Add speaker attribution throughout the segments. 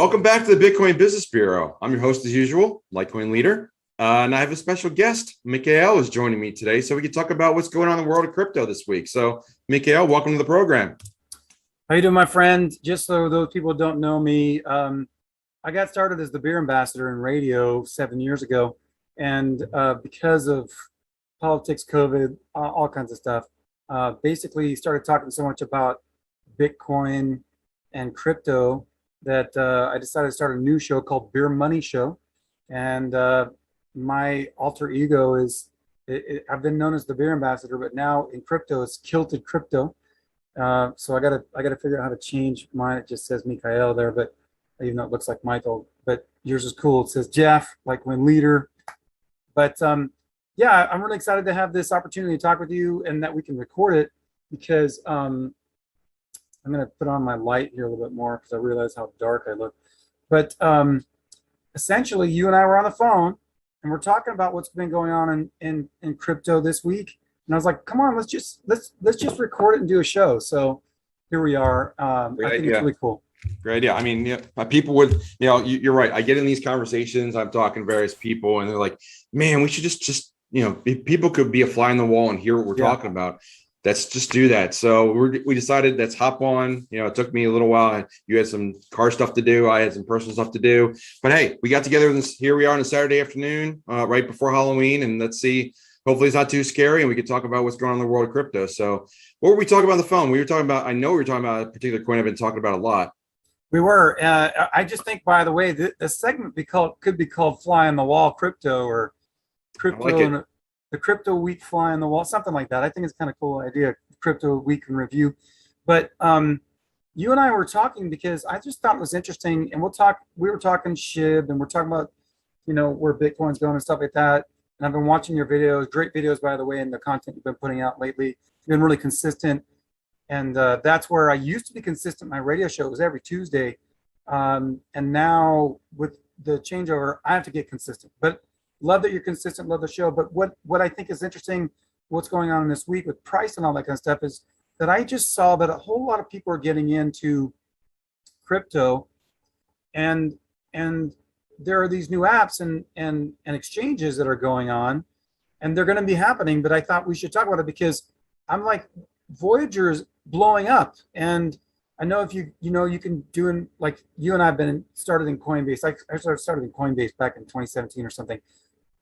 Speaker 1: Welcome back to the Bitcoin Business Bureau. I'm your host as usual, LitecoinLeader. And I have a special guest. Miykael is joining me today so we can talk about what's going on in the world of crypto this week. So Miykael, welcome to the program.
Speaker 2: How you doing, my friend? Just so those people don't know me, I got started as the beer ambassador in radio 7 years ago. And because of politics, COVID, all kinds of stuff, basically started talking so much about Bitcoin and crypto that I decided to start a new show called Beer Money Show. And my alter ego is, I've been known as the beer ambassador, but now in crypto, it's Kilted Crypto. So I gotta figure out how to change mine. It just says Miykael there, but even though it looks like Michael, but yours is cool. It says Jeff, LitecoinLeader. But yeah, I'm really excited to have this opportunity to talk with you and that we can record it because I'm going to put on my light here a little bit more because I realize how dark I look. But essentially, you and I were on the phone and we're talking about what's been going on in crypto this week. And I was like, come on, let's just record it and do a show. So here we are. I think it's really cool.
Speaker 1: Great idea. I mean, yeah, people would, you're right. I get in these conversations. I'm talking to various people and they're like, man, we should just people could be a fly on the wall and hear what we're talking about. Let's just do that. So we decided let's hop on. It took me a little while. You had some car stuff to do. I had some personal stuff to do. But hey, we got together. Here we are on a Saturday afternoon, right before Halloween. And let's see. Hopefully it's not too scary and we can talk about what's going on in the world of crypto. So what were we talking about on the phone? We were talking about, I know we were talking about a particular coin I've been talking about a lot.
Speaker 2: We were. I just think, by the way, the segment could be called Fly on the Wall Crypto or Crypto. The Crypto Week Fly on the Wall, something like that. I think it's kind of cool idea, Crypto Week in Review. But you and I were talking because I just thought it was interesting, and we were talking SHIB, and we're talking about, where Bitcoin's going and stuff like that. And I've been watching your videos, great videos, by the way, and the content you've been putting out lately. You've been really consistent. And that's where I used to be consistent. My radio show was every Tuesday. And now with the changeover, I have to get consistent. But love that you're consistent, love the show. But what I think is interesting, what's going on this week with price and all that kind of stuff, is that I just saw that a whole lot of people are getting into crypto, and there are these new apps and exchanges that are going on, and they're going to be happening. But I thought we should talk about it because I'm like, Voyager is blowing up, and I know if you can do like you and I have been started in Coinbase. I started in Coinbase back in 2017 or something.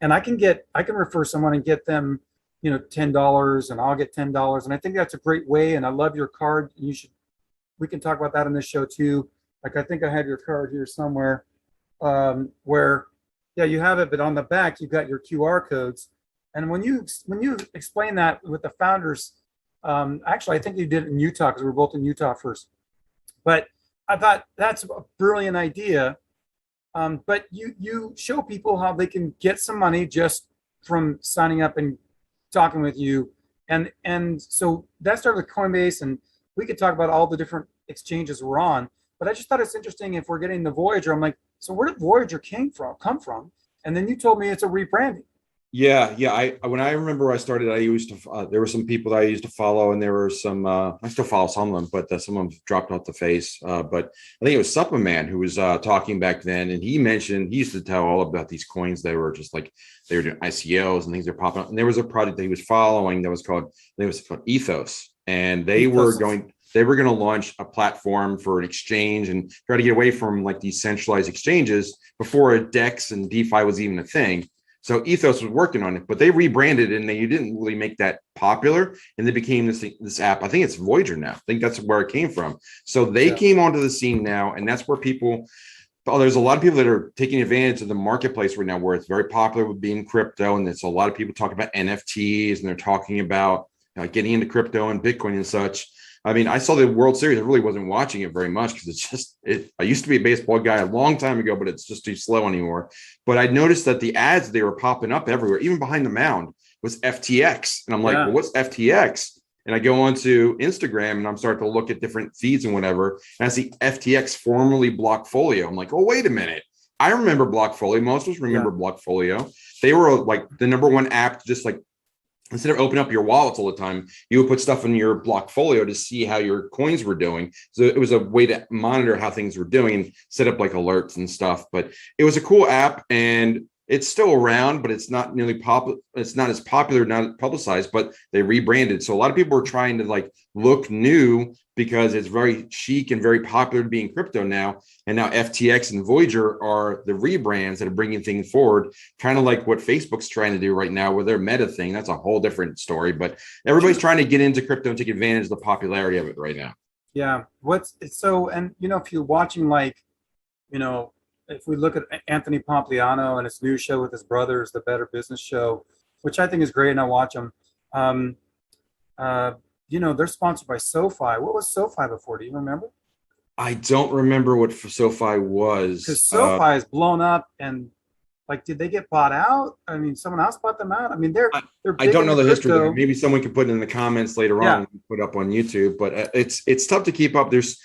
Speaker 2: And I can refer someone and get them, $10, and I'll get $10. And I think that's a great way. And I love your card. We can talk about that on this show too. Like, I think I have your card here somewhere, where, yeah, you have it, but on the back, you've got your QR codes. And when you explain that with the founders, actually, I think you did it in Utah because we were both in Utah first. But I thought that's a brilliant idea. But you show people how they can get some money just from signing up and talking with you. And so that started with Coinbase, and we could talk about all the different exchanges we're on. But I just thought it's interesting if we're getting the Voyager. I'm like, so where did Voyager come from? And then you told me it's a rebranding.
Speaker 1: Yeah. When I remember I started, I used to, there were some people that I used to follow, and there were some, I still follow some of them, but some of them dropped off the face. But I think it was Suppleman who was talking back then. And he used to tell all about these coins. They were just like, they were doing ICOs and things are popping up. And there was a project that he was following that was called Ethos. And they were going to launch a platform for an exchange and try to get away from like these centralized exchanges before DEX and DeFi was even a thing. So Ethos was working on it, but they rebranded it and they didn't really make that popular. And they became this app. I think it's Voyager now. I think that's where it came from. So they came onto the scene now, and that's where there's a lot of people that are taking advantage of the marketplace right now, where it's very popular with being crypto. And there's a lot of people talking about NFTs, and they're talking about getting into crypto and Bitcoin and such. I mean, I saw the World Series. I really wasn't watching it very much because I used to be a baseball guy a long time ago, but it's just too slow anymore. But I noticed that the ads, they were popping up everywhere, even behind the mound was FTX. And I'm like, well, what's FTX? And I go onto Instagram and I'm starting to look at different feeds and whatever. And I see FTX, formerly Blockfolio. I'm like, oh, wait a minute. I remember Blockfolio. Most of us remember Blockfolio. They were like the number one app to just like instead of opening up your wallets all the time, you would put stuff in your Blockfolio to see how your coins were doing. So it was a way to monitor how things were doing and set up like alerts and stuff. But it was a cool app, and it's still around, but it's not nearly popular. It's not as popular, not publicized, but they rebranded. So a lot of people are trying to like look new because it's very chic and very popular to be in crypto now. And now FTX and Voyager are the rebrands that are bringing things forward, kind of like what Facebook's trying to do right now with their Meta thing. That's a whole different story, but everybody's trying to get into crypto and take advantage of the popularity of it right now.
Speaker 2: Yeah. And if you're watching, like, if we look at Anthony Pompliano and his new show with his brothers, the Better Business Show, which I think is great, and I watch them. They're sponsored by SoFi. What was SoFi before? Do you remember?
Speaker 1: I don't remember what SoFi was.
Speaker 2: Because SoFi is blown up, and like, did they get bought out? I mean, someone else bought them out. I mean, they're
Speaker 1: I don't know the history of it. Maybe someone could put it in the comments later on, put up on YouTube. But it's tough to keep up. There's,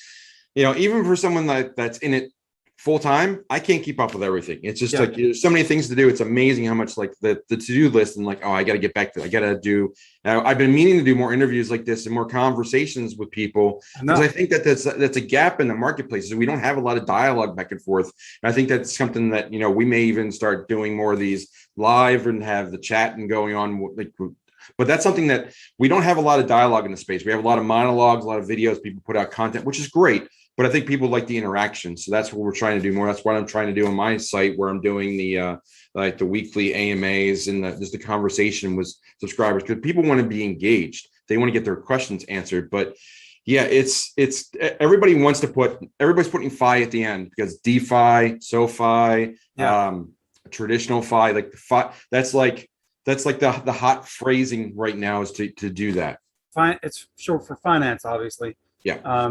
Speaker 1: even for someone that's in it full time, I can't keep up with everything. It's just like there's so many things to do. It's amazing how much like the to-do list, and like, oh, I got to get back to it. I got to do. I've been meaning to do more interviews like this and more conversations with people, because I think that's a gap in the marketplace. We don't have a lot of dialogue back and forth. And I think that's something that we may even start doing more of these live and have the chat and going on like. But that's something that we don't have a lot of dialogue in the space. We have a lot of monologues, a lot of videos. People put out content, which is great. But I think people like the interaction. So that's what we're trying to do more. That's what I'm trying to do on my site, where I'm doing the like the weekly AMAs and just the conversation with subscribers, because people want to be engaged. They want to get their questions answered. But yeah, it's everybody's putting FI at the end, because DeFi, SoFi, traditional FI, like that's like the hot phrasing right now is to do that.
Speaker 2: Fine, it's short for finance, obviously.
Speaker 1: Yeah.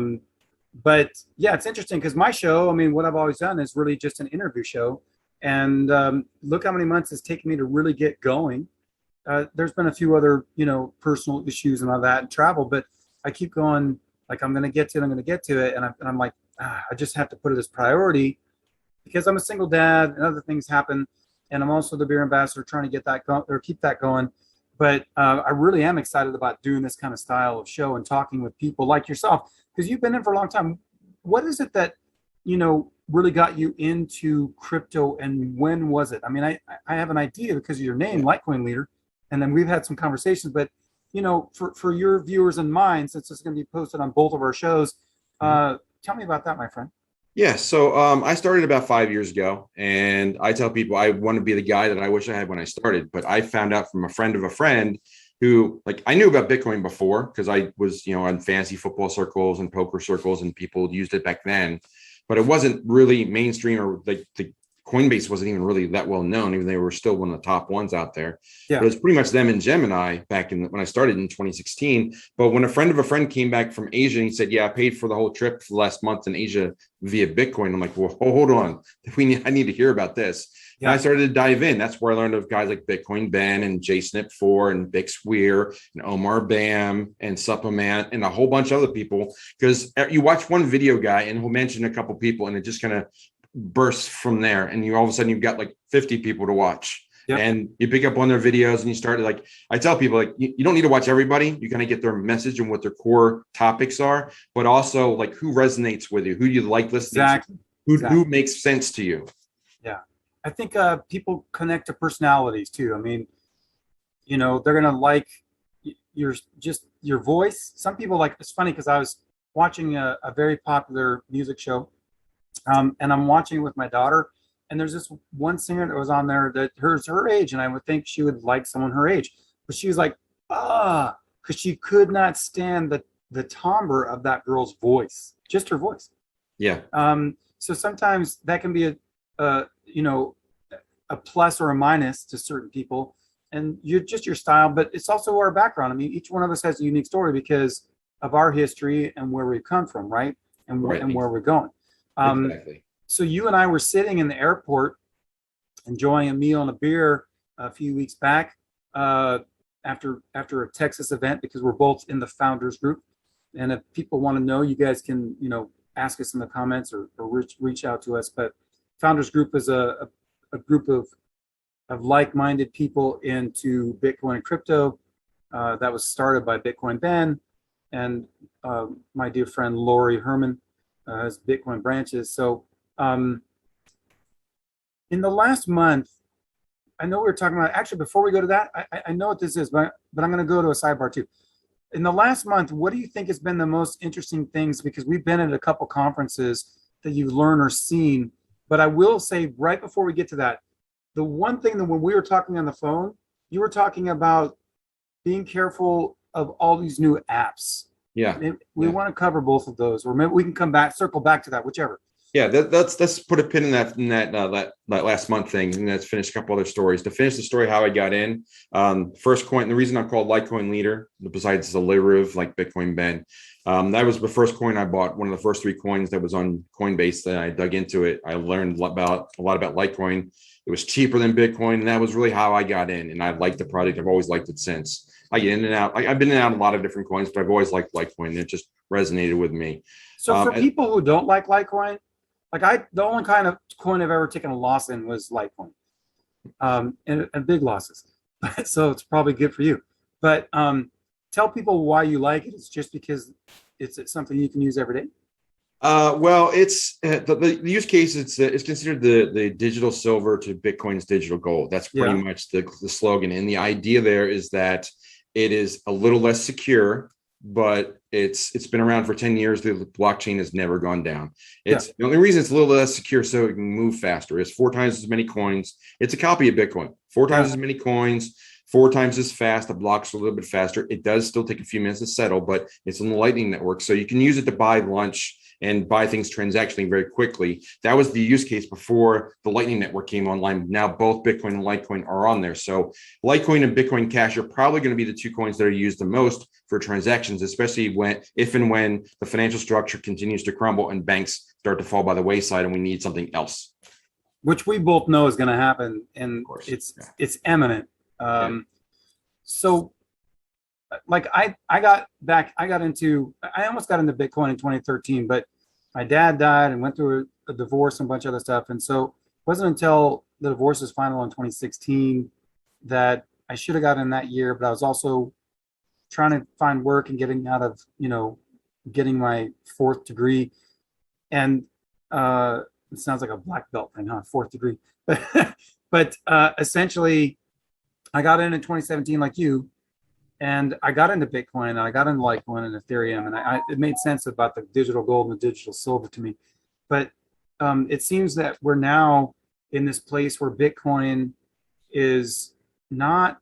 Speaker 2: But yeah, it's interesting because my show, I mean, what I've always done is really just an interview show. And look how many months it's taken me to really get going. There's been a few other, personal issues and all that, and travel, but I keep going, like, I'm going to get to it. And I'm like, I just have to put it as priority, because I'm a single dad and other things happen. And I'm also the beer ambassador, trying to get that going, or keep that going. But I really am excited about doing this kind of style of show and talking with people like yourself, because you've been in for a long time. What is it that, really got you into crypto, and when was it? I mean, I have an idea because of your name, LitecoinLeader, and then we've had some conversations, but, for your viewers and mine, since it's going to be posted on both of our shows, tell me about that, my friend.
Speaker 1: Yeah, so I started about 5 years ago, and I tell people I want to be the guy that I wish I had when I started. But I found out from a friend of a friend who, like, I knew about Bitcoin before, because I was, in fantasy football circles and poker circles, and people used it back then. But it wasn't really mainstream, or like the Coinbase wasn't even really that well known, even though they were still one of the top ones out there. Yeah. But it was pretty much them and Gemini back when I started in 2016. But when a friend of a friend came back from Asia, and he said, yeah, I paid for the whole trip for the last month in Asia via Bitcoin. I'm like, well, hold on. I need to hear about this. Yeah. And I started to dive in. That's where I learned of guys like Bitcoin Ben and JSnip4 and BixWeir and Omar Bam and Supplement and a whole bunch of other people. Because you watch one video guy and he'll mention a couple people, and it just kind of bursts from there, and you all of a sudden you've got like 50 people to watch. Yep. And you pick up on their videos, and you start to, like, I tell people, like, you don't need to watch everybody. You kind of get their message and what their core topics are, but also like who resonates with you, who you like listening to, who makes sense to you.
Speaker 2: Yeah, I think people connect to personalities too. I mean, they're gonna like your voice. Some people, like, it's funny because I was watching a very popular music show. And I'm watching it with my daughter, and there's this one singer that was on there that her age, and I would think she would like someone her age, but she was like, because she could not stand the timbre of that girl's voice, just her voice.
Speaker 1: Yeah.
Speaker 2: So sometimes that can be a plus or a minus to certain people, and you're just your style, but it's also our background. I mean, each one of us has a unique story because of our history and where we've come from, right? And where we're going. Exactly. So you and I were sitting in the airport enjoying a meal and a beer a few weeks back after a Texas event, because we're both in the founders group. And if people want to know, you guys can ask us in the comments or reach out to us. But founders group is a group of like-minded people into Bitcoin and crypto. that was started by Bitcoin Ben and my dear friend Lori Herman has Bitcoin branches. So in the last month, I know we were talking about, actually, before we go to that, I know what this is, but I'm going to go to a sidebar too. In the last month, what do you think has been the most interesting things? Because we've been at a couple conferences that you've learned or seen, but I will say right before we get to that, the one thing that when we were talking on the phone, you were talking about being careful of all these new apps.
Speaker 1: Yeah.
Speaker 2: We want to cover both of those, or maybe we can come back, circle back to that, whichever.
Speaker 1: Yeah, let's put a pin in that last month thing, and let's finish a couple other stories. To finish the story, how I got in, first coin. The reason I'm called LitecoinLeader, besides it's alliterative like Bitcoin Ben, that was the first coin I bought. One of the first 3 coins that was on Coinbase. That I dug into it. I learned a lot about Litecoin. It was cheaper than Bitcoin, and that was really how I got in. And I liked the project. I've always liked it since. I get in and out. I've been in and out a lot of different coins, but I've always liked Litecoin. It just resonated with me.
Speaker 2: So for people who don't like Litecoin, the only kind of coin I've ever taken a loss in was Litecoin, and big losses. So it's probably good for you. But tell people why you like it. It's just because it's something you can use every day.
Speaker 1: Well, it's the use case. It's considered the digital silver to Bitcoin's digital gold. That's pretty much the slogan. And the idea there is that it is a little less secure, but it's been around for 10 years. The blockchain has never gone down. The only reason it's a little less secure so it can move faster. It's 4 times as many coins. It's a copy of Bitcoin. 4 times as many coins, 4 times as fast. The block's a little bit faster. It does still take a few minutes to settle, but it's on the Lightning Network. So you can use it to buy lunch and buy things transactionally very quickly. That was the use case before the Lightning Network came online. Now both Bitcoin and Litecoin are on there. So Litecoin and Bitcoin Cash are probably going to be the 2 coins that are used the most for transactions, especially if and when the financial structure continues to crumble and banks start to fall by the wayside and we need something else.
Speaker 2: Which we both know is going to happen, and it's imminent. So like I almost got into Bitcoin in 2013, but my dad died and went through a divorce and a bunch of other stuff. And so it wasn't until the divorce was final in 2016 that I should have gotten in that year, but I was also trying to find work and getting out of, getting my 4th degree. And it sounds like a black belt thing, huh? 4th degree. But essentially I got in 2017 like you. And I got into Bitcoin, and I got into Litecoin and Ethereum, and it made sense about the digital gold and the digital silver to me. But it seems that we're now in this place where Bitcoin is not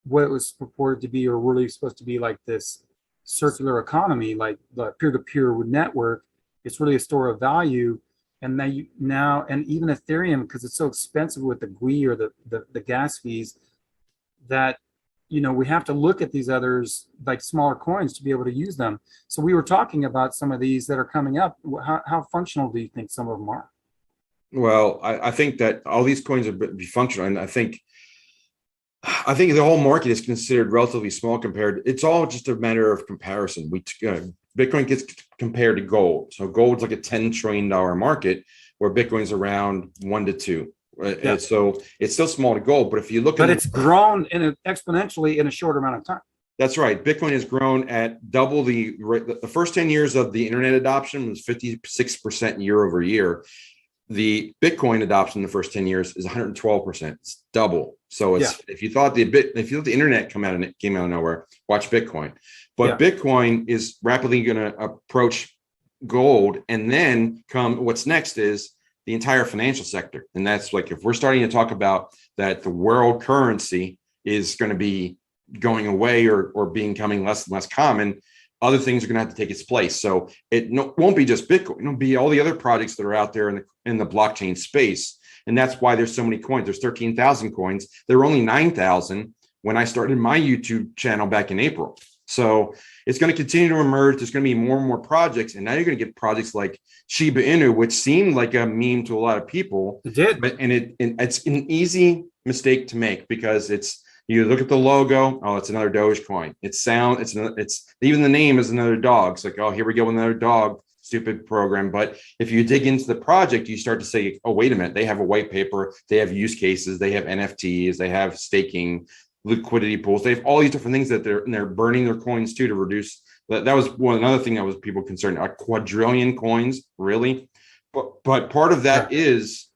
Speaker 2: what it was purported to be, or really supposed to be, like this circular economy, like the peer-to-peer network. It's really a store of value. And now, and even Ethereum, because it's so expensive with the GUI or the gas fees, that we have to look at these others, like smaller coins, to be able to use them. So we were talking about some of these that are coming up. How functional do you think some of them are?
Speaker 1: Well, I think that all these coins are be functional, and I think the whole market is considered relatively small compared. It's all just a matter of comparison. Bitcoin gets compared to gold. So gold's like a $10 trillion market, where Bitcoin's around 1 to 2. And so it's still small to gold, but if you look
Speaker 2: but it's grown exponentially in a short amount of time.
Speaker 1: That's right. Bitcoin has grown at double the first 10 years of the internet adoption was 56% year over year. The Bitcoin adoption in the first 10 years is 112%. It's double. So if you thought the internet came out of nowhere, watch Bitcoin. But Bitcoin is rapidly going to approach gold, and then what's next is the entire financial sector. And that's like, if we're starting to talk about that the world currency is going to be going away or becoming less and less common, other things are going to have to take its place. So it won't be just Bitcoin. It'll be all the other projects that are out there in the blockchain space. And that's why there's so many coins. There's 13,000 coins. There were only 9,000 when I started my YouTube channel back in April. So it's going to continue to emerge. There's going to be more and more projects. And now you're going to get projects like Shiba Inu, which seemed like a meme to a lot of people.
Speaker 2: It did.
Speaker 1: It's an easy mistake to make, because you look at the logo. Oh, it's another Dogecoin. It's even the name is another dog. It's like, oh, here we go with another dog. Stupid program. But if you dig into the project, you start to say, oh, wait a minute. They have a white paper. They have use cases. They have NFTs. They have staking. liquidity pools. They have all these different things that they're burning their coins to reduce. That was another thing that was people concerned. A quadrillion coins, really? But part of that is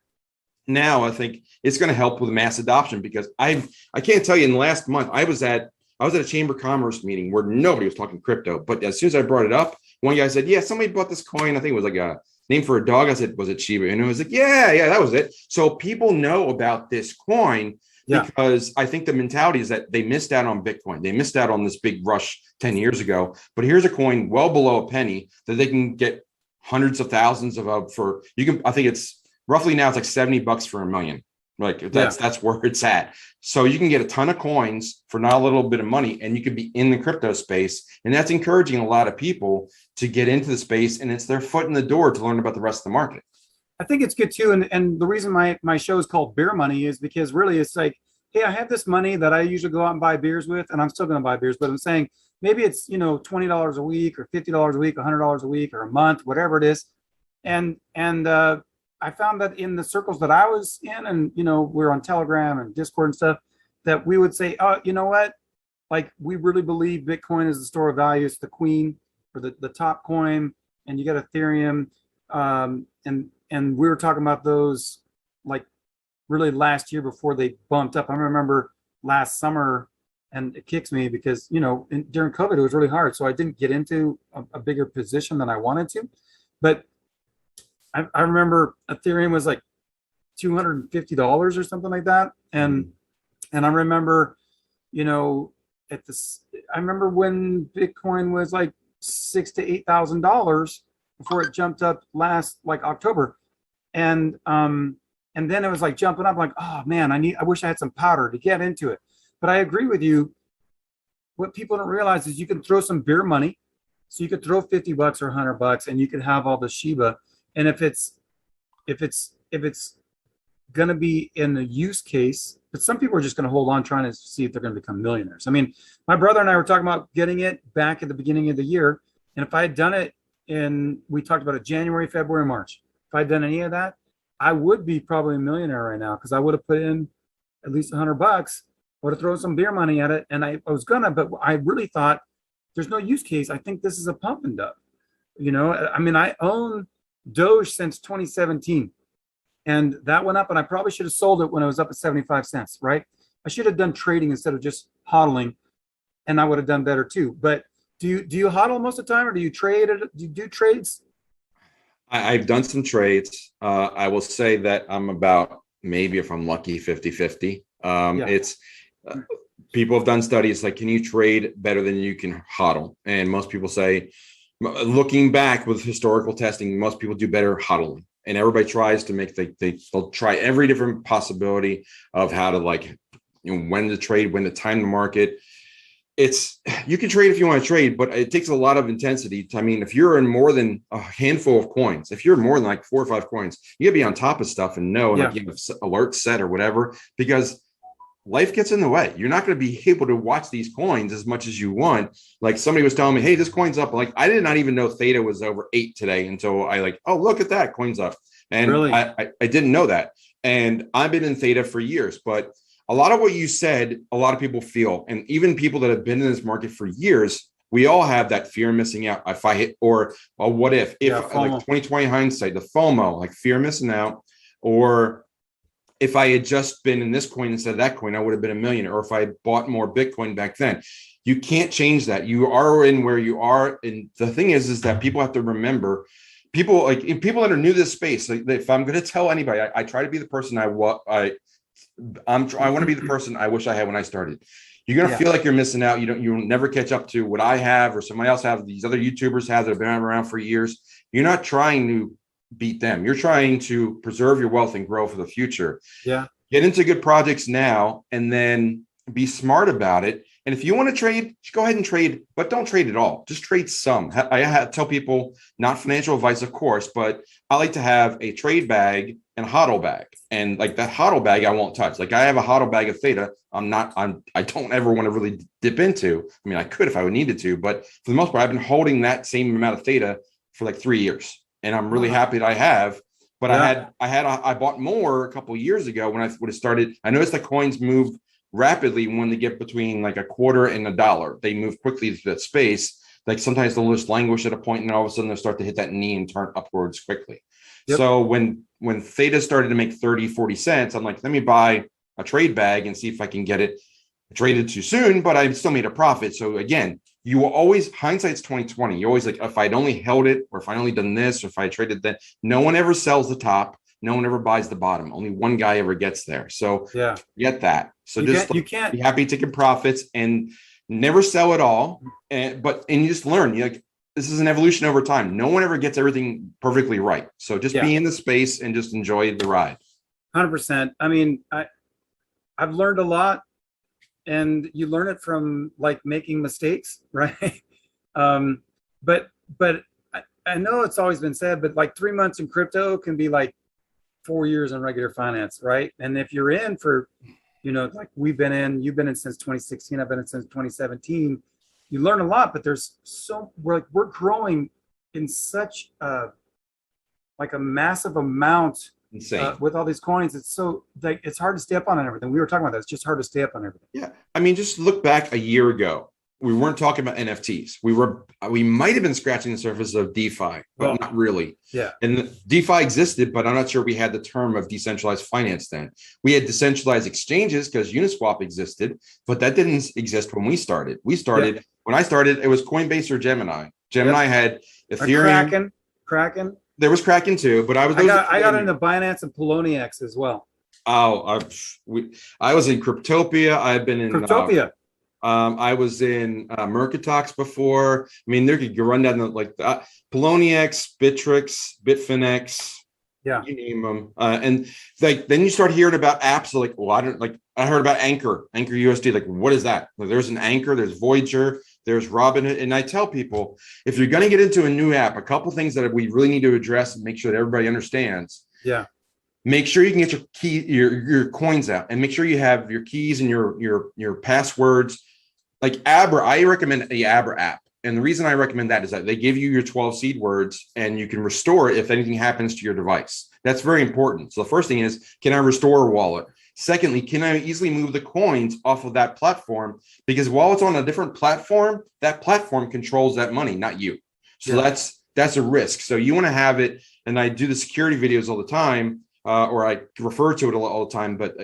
Speaker 1: now I think it's going to help with mass adoption, because I can't tell you, in the last month I was at a Chamber of Commerce meeting where nobody was talking crypto, but as soon as I brought it up, one guy said, yeah, somebody bought this coin. I think it was like a name for a dog. I said, was it Shiba? And it was like, yeah, that was it. So people know about this coin because I think the mentality is that they missed out on Bitcoin. They missed out on this big rush 10 years ago, but here's a coin well below a penny that they can get hundreds of thousands of for. You can, I think it's roughly now it's like $70 for a million. Like that's where it's at. So you can get a ton of coins for not a little bit of money, and you could be in the crypto space. And that's encouraging a lot of people to get into the space, and it's their foot in the door to learn about the rest of the market.
Speaker 2: I think it's good too. And the reason my show is called Beer Money is because really it's like, hey, I have this money that I usually go out and buy beers with, and I'm still going to buy beers, but I'm saying maybe it's, $20 a week or $50 a week, $100 a week or a month, whatever it is. And I found that in the circles that I was in, and, we're on Telegram and Discord and stuff, that we would say, oh, you know what? Like, we really believe Bitcoin is the store of value. It's the queen, or the top coin, and you got Ethereum. And we were talking about those like really last year before they bumped up. I remember last summer, and it kicks me because, during COVID, it was really hard. So I didn't get into a bigger position than I wanted to. But I remember Ethereum was like $250 or something like that. And I remember, I remember when Bitcoin was like $6,000 to $8,000 before it jumped up last like October. And then it was like jumping up, like, oh man, I wish I had some powder to get into it. But I agree with you. What people don't realize is you can throw some beer money. So you could throw $50 or $100 and you could have all the Shiba. And if it's going to be in a use case, but some people are just going to hold on trying to see if they're going to become millionaires. I mean, my brother and I were talking about getting it back at the beginning of the year. And if I had done it we talked about it January, February, March. If I'd done any of that, I would be probably a millionaire right now, because I would have put in at least $100. I would have thrown some beer money at it. And I was gonna, but I really thought there's no use case. I think this is a pump and dump. I mean, I own Doge since 2017, and that went up, and I probably should have sold it when it was up at 75 cents, right? I should have done trading instead of just hodling, and I would have done better too. But do you hodl most of the time, or do you trade? Do you do trades?
Speaker 1: I've done some trades. I will say that I'm about, maybe if I'm lucky, 50-50. It's people have done studies like, can you trade better than you can hodl? And most people say, looking back with historical testing, most people do better hodling. And everybody tries to make they'll try every different possibility of how to, like, when to trade, when to time the market. You can trade if you want to trade, but it takes a lot of intensity. I mean, if you're in more than a handful of coins, if you're more than like 4 or 5 coins, you gotta be on top of stuff and know, like, you have alerts set or whatever, because life gets in the way. You're not going to be able to watch these coins as much as you want. Like, somebody was telling me, hey, this coin's up. Like, I did not even know Theta was over 8 today until I oh, look at that, coin's up. And really? I didn't know that. And I've been in Theta for years, but a lot of what you said, a lot of people feel, and even people that have been in this market for years, we all have that fear of missing out. If I hit, or what if like 2020 hindsight, the FOMO, like fear of missing out, or if I had just been in this coin instead of that coin, I would have been a millionaire. Or if I had bought more Bitcoin back then. You can't change that. You are in where you are. And the thing is that people have to remember, people that are new to this space, like, if I'm going to tell anybody, I try to be the person I want to be the person I wish I had when I started. You're going to feel like you're missing out. You'll never catch up to what I have or somebody else have, these other YouTubers have that have been around for years. You're not trying to beat them. You're trying to preserve your wealth and grow for the future. Yeah. Get into good projects now, and then be smart about it. And if you want to trade, just go ahead and trade, but don't trade at all. Just trade some. I tell people, not financial advice, of course, but I like to have a trade bag and a hodl bag. And like that hodl bag, I won't touch. Like, I have a hodl bag of Theta. I don't ever want to really dip into. I mean, I could if I would needed to, but for the most part, I've been holding that same amount of Theta for like 3 years. And I'm really happy that I have. But I bought more a couple of years ago when I would have started. I noticed the coins moved rapidly when they get between like a quarter and $1. They move quickly to that space. Like sometimes they'll just languish at a point and all of a sudden they'll start to hit that knee and turn upwards quickly. Yep. So when theta started to make 30, 40 cents, I'm like, let me buy a trade bag and see if I can get it traded too soon, but I still made a profit. So again, you will always, hindsight's 2020. You always like, if I'd only held it, or if I'd only done this, or if I traded that, no one ever sells the top. No one ever buys the bottom. Only one guy ever gets there. So yeah, get that. So you can't be happy taking profits and never sell it all. And you just learn. You like, this is an evolution over time. No one ever gets everything perfectly right. So just be in the space and just enjoy the ride.
Speaker 2: 100%. I mean, I've learned a lot. And you learn it from like making mistakes, right? But I know it's always been said, but like 3 months in crypto can be like 4 years in regular finance, right? And if you're in for, like you've been in since 2016, I've been in since 2017, you learn a lot, but we're growing in such a massive amount.
Speaker 1: Insane.
Speaker 2: With all these coins, it's so like it's hard to stay up on everything. We were talking about that. It's just hard to stay up on everything.
Speaker 1: Yeah, I mean, just look back a year ago. We weren't talking about NFTs. We might have been scratching the surface of DeFi, but not really.
Speaker 2: Yeah.
Speaker 1: And DeFi existed, but I'm not sure we had the term of decentralized finance then. We had decentralized exchanges because Uniswap existed, but that didn't exist when we started. When I started, it was Coinbase or Gemini. Gemini had Ethereum.
Speaker 2: Kraken.
Speaker 1: There was Kraken too, but I
Speaker 2: got into Binance and Poloniex as well.
Speaker 1: Oh, I was in Cryptopia. I've been in
Speaker 2: Cryptopia.
Speaker 1: I was in Mercatox before. I mean, there could run down Poloniex, Bittrex, Bitfinex.
Speaker 2: Yeah,
Speaker 1: you name them. And like then you start hearing about apps like, I heard about Anchor USD. Like, what is that? Like, there's an Anchor. There's Voyager. There's Robinhood. And I tell people, if you're going to get into a new app, a couple things that we really need to address and make sure that everybody understands.
Speaker 2: Yeah.
Speaker 1: Make sure you can get your coins out, and make sure you have your keys and your passwords. Like Abra, I recommend the Abra app. And the reason I recommend that is that they give you your 12 seed words and you can restore it if anything happens to your device. That's very important. So the first thing is, can I restore a wallet? Secondly, can I easily move the coins off of that platform? Because while it's on a different platform, that platform controls that money, not you. So that's a risk. So you want to have it. And I do the security videos all the time, or I refer to it all the time, but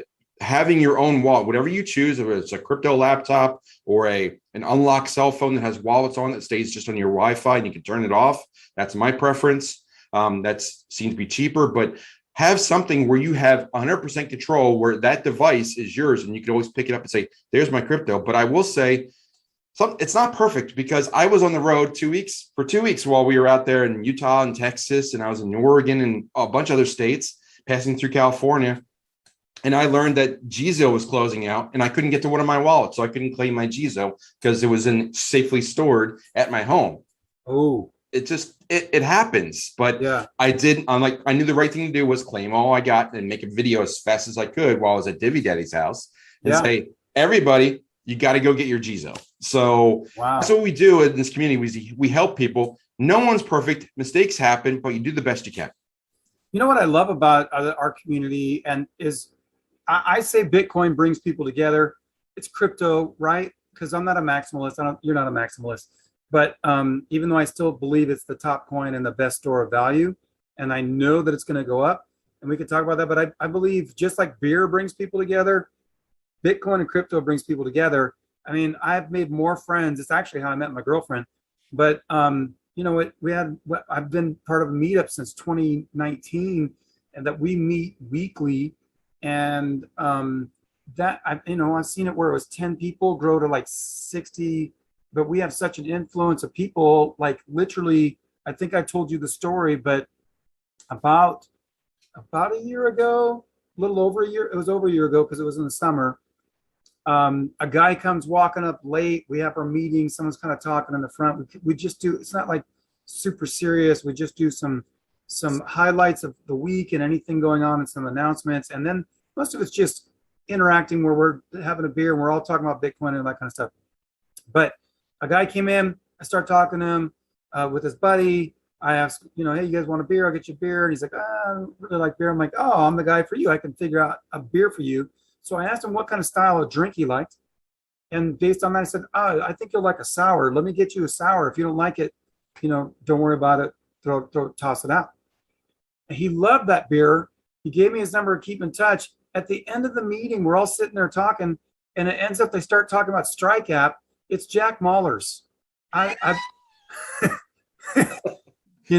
Speaker 1: having your own wallet, whatever you choose, whether it's a crypto laptop or an unlocked cell phone that has wallets on that stays just on your Wi-Fi and you can turn it off. That's my preference. That seems to be cheaper, but have something where you have 100% control, where that device is yours and you can always pick it up and say, there's my crypto. But I will say, it's not perfect, because I was on the road 2 weeks while we were out there in Utah and Texas, and I was in Oregon and a bunch of other states, passing through California. And I learned that Gizo was closing out and I couldn't get to one of my wallets. So I couldn't claim my Gizo because it was safely stored at my home.
Speaker 2: Oh,
Speaker 1: it happens. But
Speaker 2: yeah,
Speaker 1: I knew the right thing to do was claim all I got and make a video as fast as I could while I was at Divvy Daddy's house and say, everybody, you got to go get your Gizo. So that's what we do in this community. We help people. No one's perfect. Mistakes happen, but you do the best you can.
Speaker 2: You know what I love about our community I say Bitcoin brings people together. It's crypto, right? Because I'm not a maximalist. You're not a maximalist. But even though I still believe it's the top coin and the best store of value, and I know that it's going to go up, and we can talk about that, but I believe just like beer brings people together, Bitcoin and crypto brings people together. I mean, I've made more friends. It's actually how I met my girlfriend. But you know what? I've been part of a meetup since 2019, and that we meet weekly. And that I've seen it where it was 10 people grow to like 60, but we have such an influence of people. Like literally, I think I told you the story, but about a year ago, a little over a year, it was over a year ago because it was in the summer. A guy comes walking up late. We have our meeting. Someone's kind of talking in the front. We just do, it's not like super serious. We just do some highlights of the week and anything going on and some announcements. And then most of it's just interacting where we're having a beer and we're all talking about Bitcoin and that kind of stuff. But a guy came in, I start talking to him with his buddy. I asked, hey, you guys want a beer? I'll get you a beer. And he's like, I don't really like beer. I'm like, oh, I'm the guy for you. I can figure out a beer for you. So I asked him what kind of style of drink he liked. And based on that, I said, oh, I think you'll like a sour. Let me get you a sour. If you don't like it, don't worry about it. Toss it out. And he loved that beer. He gave me his number to keep in touch. At the end of the meeting, we're all sitting there talking, and it ends up they start talking about Strike App. It's Jack Mahler's.
Speaker 1: You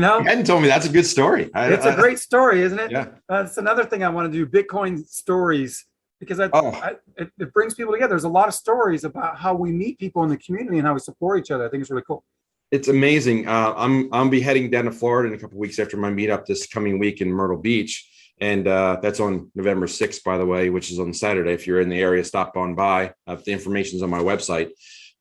Speaker 1: hadn't told me. That's a good story.
Speaker 2: It's a great story, isn't it?
Speaker 1: Yeah.
Speaker 2: That's another thing I want to do, Bitcoin stories, because it brings people together. There's a lot of stories about how we meet people in the community and how we support each other. I think it's really cool.
Speaker 1: It's amazing. I'll be heading down to Florida in a couple of weeks after my meetup this coming week in Myrtle Beach. And that's on November 6th, by the way, which is on Saturday. If you're in the area, stop on by. The information's on my website.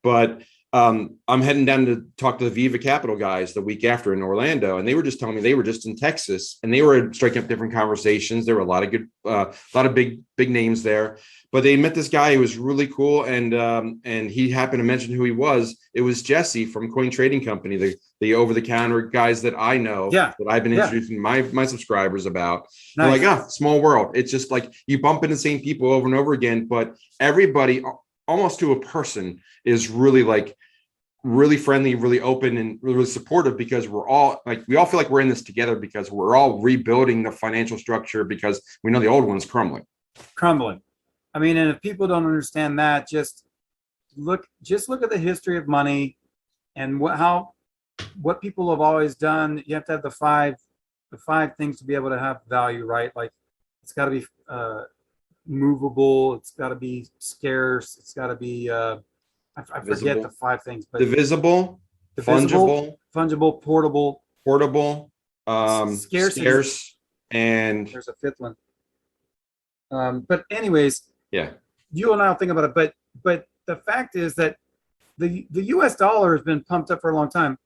Speaker 1: But I'm heading down to talk to the Viva Capital guys the week after in Orlando, and they were just telling me they were just in Texas, and they were striking up different conversations. There were a lot of good, a lot of big names there, but they met this guy who was really cool, and he happened to mention who he was. It was Jesse from Coin Trading Company, the over-the-counter guys that I know, that I've been introducing my subscribers about. Nice. They're like, small world. It's just like you bump into the same people over and over again, but everybody, almost to a person, is really really friendly, really open, and really supportive, because we all feel like we're in this together, because we're all rebuilding the financial structure, because we know the old one's crumbling.
Speaker 2: I mean, and if people don't understand that, just look at the history of money and what people have always done. You have to have the five things to be able to have value, right? Like, it's got to be movable, it's got to be scarce, it's got to be I forget the 5 things, but divisible, fungible, portable, scarce, and there's a 5th one. But anyways, you and I will think about it. But the fact is that the U.S. dollar has been pumped up for a long time,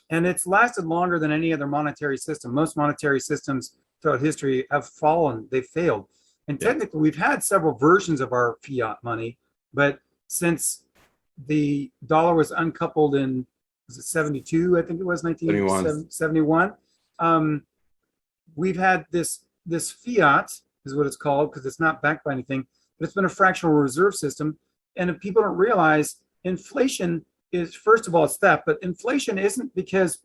Speaker 2: and it's lasted longer than any other monetary system. Most monetary systems throughout history have fallen; they've failed. And technically, we've had several versions of our fiat money, but since the dollar was uncoupled in, was it 72? I think it was 1971. We've had this fiat, is what it's called, because it's not backed by anything, but it's been a fractional reserve system. And if people don't realize, inflation is, first of all, it's that, but inflation isn't because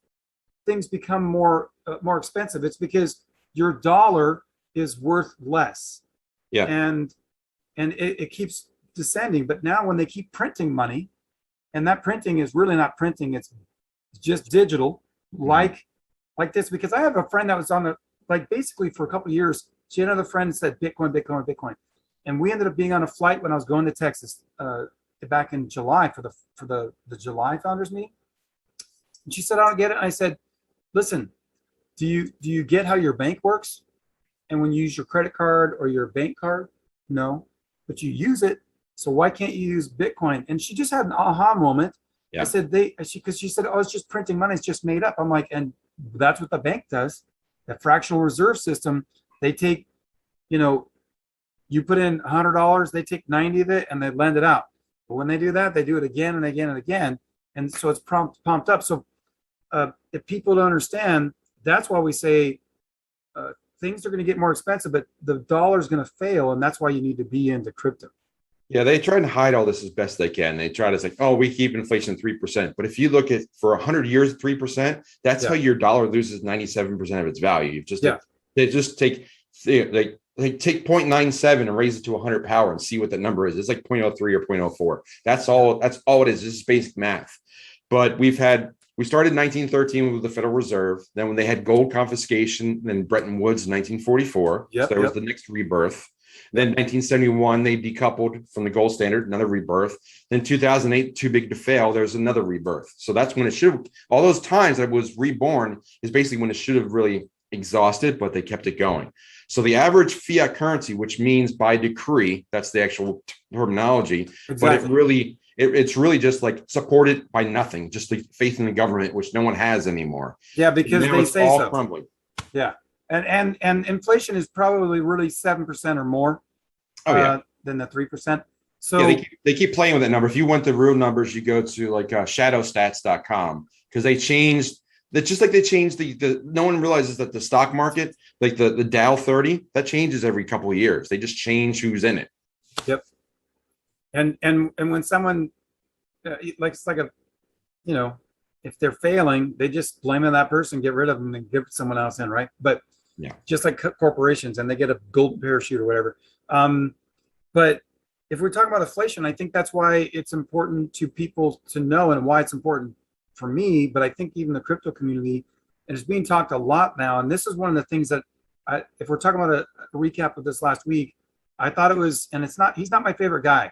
Speaker 2: things become more expensive. It's because your dollar is worth less. Yeah. And it keeps descending. But now when they keep printing money, and that printing is really not printing, it's just digital, like this. Because I have a friend that was on basically for a couple of years, she had another friend that said Bitcoin. And we ended up being on a flight when I was going to Texas back in July for the July founders meeting. And she said, I don't get it. And I said, listen, do you get how your bank works? And when you use your credit card or your bank card? No, but you use it. So why can't you use Bitcoin? And she just had an aha moment. Yeah. I said, because she said, oh, it's just printing money. It's just made up. I'm like, and that's what the bank does. That fractional reserve system, they take, you put in $100, they take 90 of it and they lend it out. But when they do that, they do it again and again and again. And so it's pumped up. So if people don't understand, that's why we say things are going to get more expensive, but the dollar is going to fail. And that's why you need to be into crypto.
Speaker 1: Yeah, they try to hide all this as best they can. They try to say, oh, we keep inflation 3%. But if you look at for 100 years, 3%, that's how your dollar loses 97% of its value. They just take 0.97 and raise it to 100 power and see what that number is. It's like 0.03 or 0.04. That's all it is. This is basic math. But we started in 1913 with the Federal Reserve. Then when they had gold confiscation, then Bretton Woods in 1944. So there was the next rebirth. Then 1971, they decoupled from the gold standard, another rebirth. Then 2008, too big to fail, there's another rebirth. So that's when it should, all those times that it was reborn is basically when it should have really exhausted, but they kept it going. So the average fiat currency, which means by decree, that's the actual terminology, but it's really just like supported by nothing, just the faith in the government, which no one has anymore.
Speaker 2: Yeah, because they say
Speaker 1: all
Speaker 2: so.
Speaker 1: Crumbling.
Speaker 2: Yeah. And inflation is probably really 7% or more than the 3%. So
Speaker 1: they keep playing with that number. If you want the real numbers, you go to like shadowstats.com, because they changed that, just like they changed the no one realizes that the stock market, like the Dow 30, that changes every couple of years. They just change who's in it.
Speaker 2: Yep. And when someone like it's like a, you know, if they're failing, they just blame it on that person, get rid of them, and give someone else in, right? But
Speaker 1: Yeah.
Speaker 2: just like corporations, and they get a golden parachute or whatever. But if we're talking about inflation, I think that's why it's important to people to know, and why it's important for me. But I think even the crypto community, and it's being talked a lot now. And this is one of the things that, if we're talking about a recap of this last week, I thought it was, and it's not, he's not my favorite guy,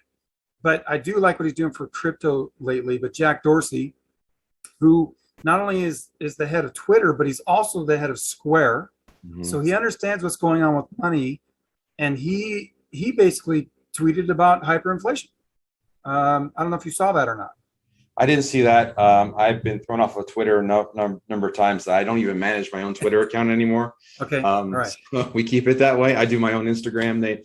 Speaker 2: but I do like what he's doing for crypto lately. But Jack Dorsey, who not only is the head of Twitter, but he's also the head of Square. Mm-hmm. So he understands what's going on with money, and he basically tweeted about hyperinflation. I don't know if you saw that or not.
Speaker 1: I didn't see that. I've been thrown off of Twitter a number of times. I don't even manage my own Twitter account anymore.
Speaker 2: Okay. All right.
Speaker 1: So we keep it that way. I do my own Instagram.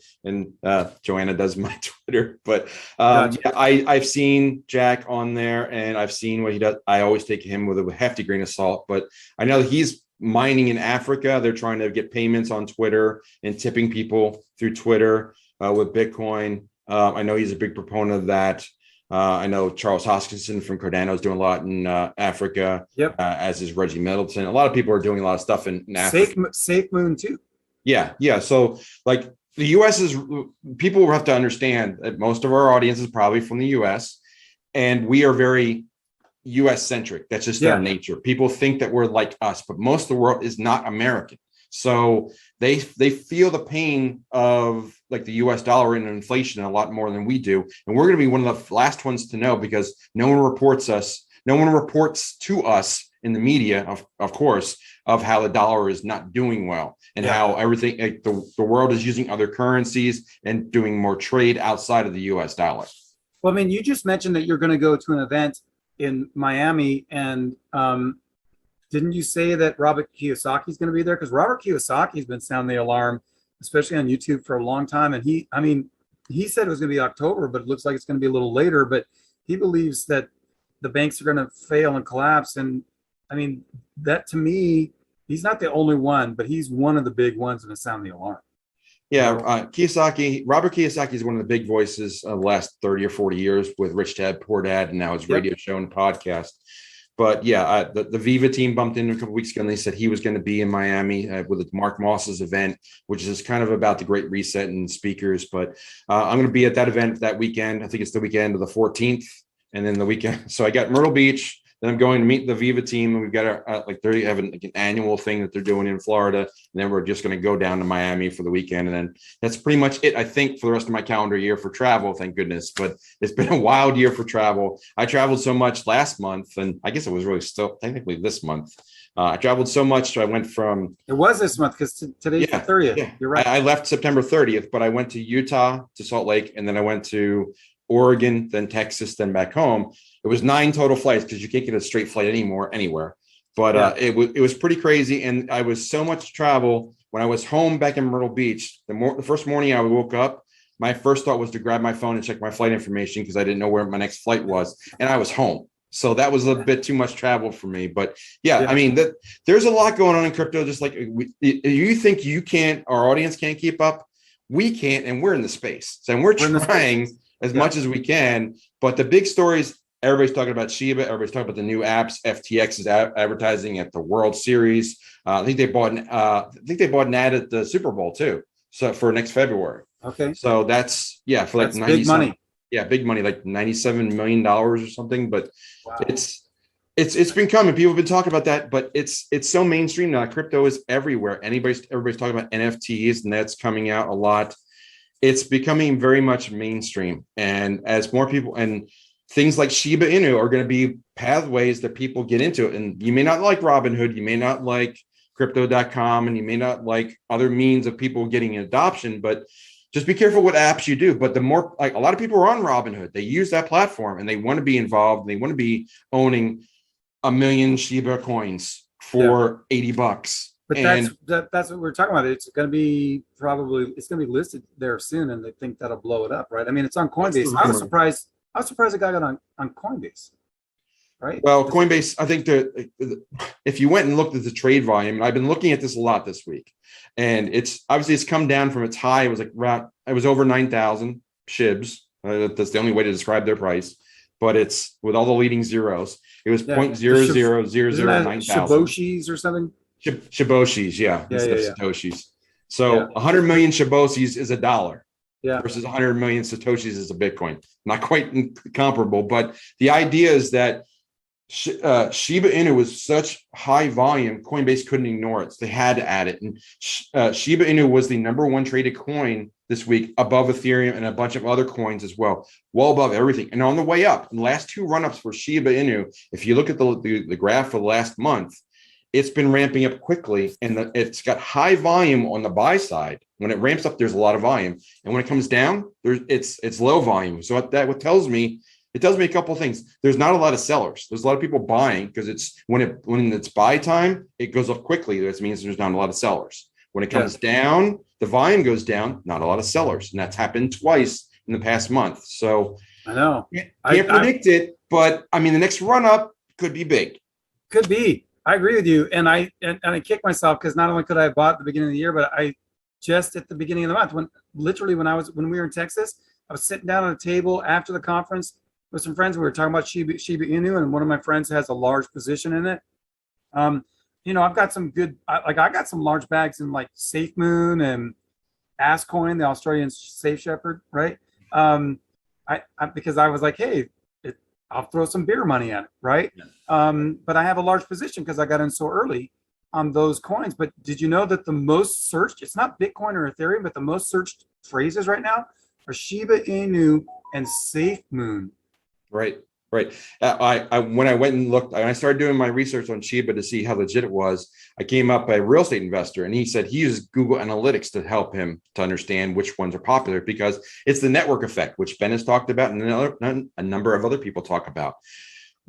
Speaker 1: Joanna does my Twitter. But gotcha. Yeah, I've seen Jack on there, and I've seen what he does. I always take him with a hefty grain of salt. But I know that he's mining in Africa. They're trying to get payments on Twitter and tipping people through Twitter with Bitcoin. I know he's a big proponent of that. I know Charles Hoskinson from Cardano is doing a lot in Africa. Yep. As is Reggie Middleton. A lot of people are doing a lot of stuff in Africa.
Speaker 2: Safe Moon too.
Speaker 1: Yeah. So like the U.S. is, people will have to understand that most of our audience is probably from the U.S. and we are very U.S. centric. That's just our nature. People think that we're like us, but most of the world is not American. So they feel the pain of like the US dollar and inflation a lot more than we do. And we're going to be one of the last ones to know, because no one reports to us in the media, of course, of how the dollar is not doing well, and how everything, like the world is using other currencies and doing more trade outside of the US dollar.
Speaker 2: Well, I mean, you just mentioned that you're going to go to an event in Miami, and didn't you say that Robert Kiyosaki is going to be there? Because Robert Kiyosaki has been sounding the alarm, especially on YouTube, for a long time. And he said it was going to be October, but it looks like it's going to be a little later. But he believes that the banks are going to fail and collapse. And I mean, that to me, he's not the only one, but he's one of the big ones that sound the alarm.
Speaker 1: Yeah, Robert Kiyosaki is one of the big voices of the last 30 or 40 years with Rich Dad, Poor Dad, and now his radio show and podcast. But yeah, the Viva team bumped in a couple weeks ago, and they said he was going to be in Miami with Mark Moss's event, which is kind of about the Great Reset and speakers. But I'm going to be at that event that weekend. I think it's the weekend of the 14th, and then the weekend. So I got Myrtle Beach. Then I'm going to meet the Viva team, and we've got they have an annual thing that they're doing in Florida, and then we're just going to go down to Miami for the weekend, and then that's pretty much it, I think, for the rest of my calendar year for travel. Thank goodness, but it's been a wild year for travel. I traveled so much last month, and I guess it was really still technically this month. I traveled so much, so I went from.
Speaker 2: It was this month because today's the 30th.
Speaker 1: Yeah.
Speaker 2: You're right.
Speaker 1: I left September 30th, but I went to Utah, to Salt Lake, and then I went to Oregon, then Texas, then back home. It was 9 total flights because you can't get a straight flight anywhere. But it was pretty crazy, and I was so much travel. When I was home back in Myrtle Beach, the first morning I woke up, my first thought was to grab my phone and check my flight information because I didn't know where my next flight was, and I was home. So that was a bit too much travel for me. But I mean, there's a lot going on in crypto. Just like you think you can't, our audience can't keep up, we can't, and we're in the space. So we're trying as much as we can. But the big stories. Everybody's talking about Shiba. Everybody's talking about the new apps. FTX is advertising at the World Series. I think they bought an ad at the Super Bowl too. So for next February.
Speaker 2: Okay.
Speaker 1: So that's for like
Speaker 2: big money.
Speaker 1: Yeah, big money, like $97 million or something. But it's been coming. People have been talking about that, but it's so mainstream now. Crypto is everywhere. Everybody's talking about NFTs, and that's coming out a lot. It's becoming very much mainstream, and as more people and things like Shiba Inu are going to be pathways that people get into it. And you may not like Robinhood, you may not like crypto.com, and you may not like other means of people getting an adoption, but just be careful what apps you do. But the more, like, a lot of people are on Robinhood, they use that platform and they want to be involved. And they want to be owning 1 million Shiba coins for $80.
Speaker 2: But that's what we're talking about. It's going to be listed there soon, and they think that'll blow it up, right? I mean, it's on Coinbase. I was surprised it got on Coinbase, right?
Speaker 1: Well, Coinbase, I think if you went and looked at the trade volume, and I've been looking at this a lot this week, and it's come down from its high. It was over 9,000 SHIBs. That's the only way to describe their price. But it's with all the leading zeros. It was 0.000009,000
Speaker 2: Shiboshis or something.
Speaker 1: Shiboshis, yeah, instead of Satoshis. So 100 million Shiboshis is $1. Versus 100 million Satoshis is a Bitcoin. Not quite comparable, but the idea is that Shiba Inu was such high volume, Coinbase couldn't ignore it. So they had to add it. And Shiba Inu was the #1 traded coin this week, above Ethereum and a bunch of other coins as well, above everything. And on the way up, in the last 2 run-ups for Shiba Inu, if you look at the graph for the last month, it's been ramping up quickly, and it's got high volume on the buy side. When it ramps up, there's a lot of volume, and when it comes down, it's low volume. So what tells me, it tells me a couple of things. There's not a lot of sellers. There's a lot of people buying because it's when it's buy time, it goes up quickly. That means there's not a lot of sellers. When it comes down, the volume goes down. Not a lot of sellers, and that's happened twice in the past month. So
Speaker 2: I know
Speaker 1: can't predict it, but I mean, the next run up could be big.
Speaker 2: Could be. I agree with you, and I kick myself because not only could I have bought at the beginning of the year, but I just at the beginning of the month, when we were in Texas, I was sitting down at a table after the conference with some friends. We were talking about Shiba Inu, and one of my friends has a large position in it. I've got some I got some large bags in like SafeMoon and Altcoin, the Australian Safe Shepherd, right? Because I was like, hey, I'll throw some beer money at it, right? But I have a large position because I got in so early on those coins. But did you know that the most searched, it's not Bitcoin or Ethereum, but the most searched phrases right now are Shiba Inu and SafeMoon.
Speaker 1: Right. When I went and looked, I started doing my research on Shiba to see how legit it was. I came up a real estate investor, and he said he uses Google Analytics to help him to understand which ones are popular, because it's the network effect, which Ben has talked about, and a number of other people talk about.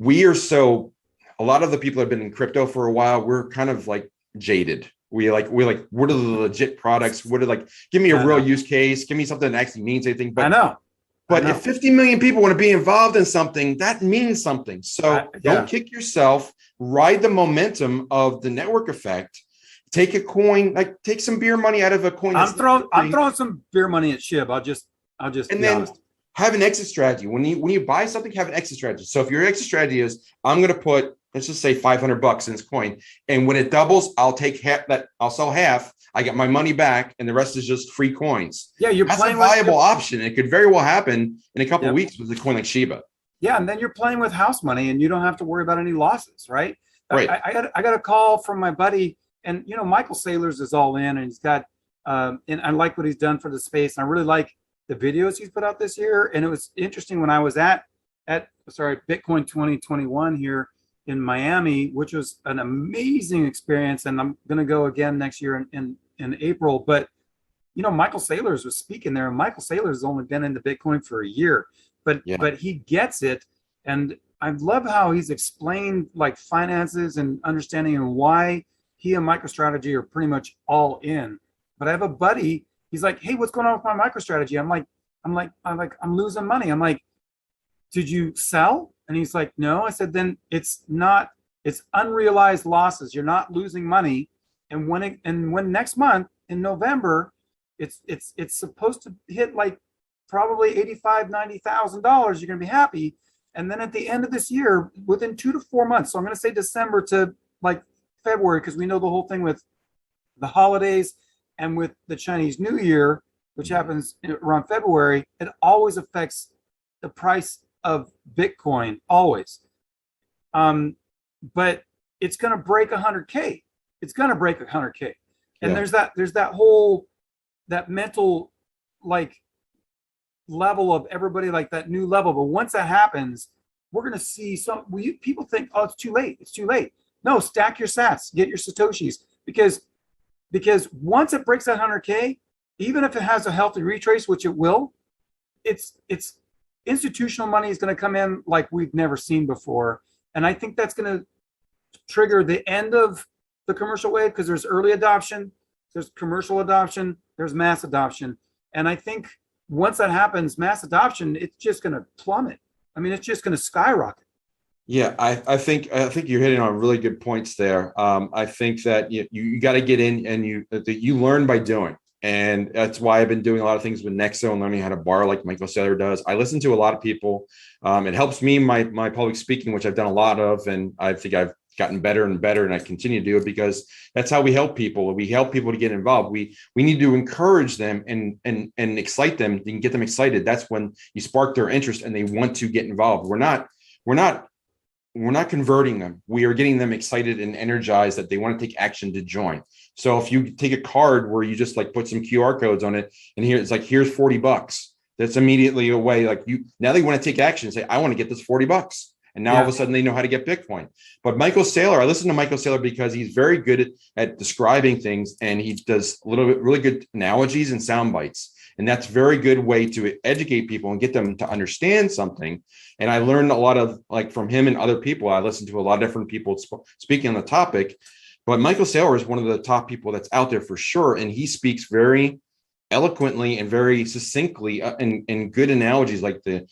Speaker 1: A lot of the people have been in crypto for a while. We're kind of like jaded. We're like, what are the legit products? Give me a real use case. Give me something that actually means anything. But I know. But if 50 million people want to be involved in something, that means something. So don't kick yourself. Ride the momentum of the network effect. Take a coin, take some beer money out of a coin.
Speaker 2: I'm throwing some beer money at SHIB. I'll just
Speaker 1: and then honest. Have an exit strategy. When you buy something, have an exit strategy. So if your exit strategy is, I'm going to put, let's just say $500 in this coin, and when it doubles, I'll take half that. I'll sell half. I get my money back, and the rest is just free coins.
Speaker 2: Yeah,
Speaker 1: that's a viable option. It could very well happen in a couple of weeks with a coin like Shiba.
Speaker 2: Yeah, and then you're playing with house money, and you don't have to worry about any losses, right?
Speaker 1: Right.
Speaker 2: I got a call from my buddy, and Miykael Saylors is all in, and he's got, and I like what he's done for the space. And I really like the videos he's put out this year. And it was interesting when I was at Bitcoin 2021 here in Miami, which was an amazing experience, and I'm going to go again next year in April. But Miykael Saylors was speaking there, and Miykael Saylors has only been into Bitcoin for a year, but he gets it, and I love how he's explained like finances and understanding and why he and MicroStrategy are pretty much all in. But I have a buddy, he's like, hey, what's going on with my MicroStrategy? I'm losing money. I'm like, did you sell? And he's like, no. I said, then it's unrealized losses. You're not losing money. And when next month in November, it's supposed to hit like probably $85,000-$90,000, you're gonna be happy. And then at the end of this year, within 2 to 4 months, so I'm gonna say December to like February, because we know the whole thing with the holidays and with the Chinese New Year, which happens around February, it always affects the price of Bitcoin, always. But it's going to break 100K. It's going to break 100K. And there's that whole, that mental like level of everybody, like that new level. But once that happens, we're going to see people think, oh, it's too late. It's too late. No, stack your sats, get your Satoshis, because once it breaks that 100K, even if it has a healthy retrace, which it will, it's institutional money is going to come in like we've never seen before. And I think that's going to trigger the end of the commercial wave, because there's early adoption, there's commercial adoption, there's mass adoption. And I think once that happens, mass adoption, it's just going to plummet. I mean, it's just going to skyrocket.
Speaker 1: Yeah, I think you're hitting on really good points there. I think that you got to get in, and you learn by doing. And that's why I've been doing a lot of things with Nexo and learning how to borrow like Miykael Saylor does. I listen to a lot of people. It helps me, my public speaking, which I've done a lot of. And I think I've gotten better and better, and I continue to do it because that's how we help people. We help people to get involved. We need to encourage them and excite them and get them excited. That's when you spark their interest and they want to get involved. We're not converting them. We are getting them excited and energized that they want to take action to join. So if you take a card where you just like put some QR codes on it, and here it's like, here's $40. That's immediately away. Like now they want to take action and say, I want to get this $40. And now all of a sudden they know how to get Bitcoin. But Miykael Saylor, I listen to Miykael Saylor because he's very good at describing things, and he does really good analogies and sound bites. And that's a very good way to educate people and get them to understand something. And I learned a lot of like from him and other people. I listened to a lot of different people speaking on the topic, but Miykael Saylor is one of the top people that's out there for sure. And he speaks very eloquently and very succinctly in good analogies, like the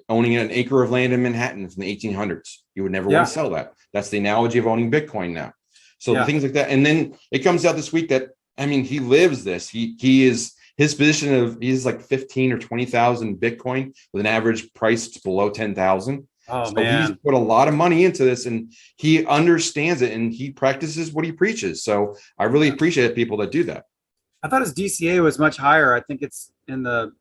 Speaker 1: owning an acre of land in Manhattan from the 1800s. You would never want to sell that. That's the analogy of owning Bitcoin now. So things like that. And then it comes out this week that, I mean, he lives this. He is his position of he's like 15 or 20,000 Bitcoin with an average price below 10,000.
Speaker 2: Oh,
Speaker 1: so
Speaker 2: man.
Speaker 1: He's put a lot of money into this, and he understands it, and he practices what he preaches. So I really appreciate people that do that.
Speaker 2: I thought his DCA was much higher. I think it's in the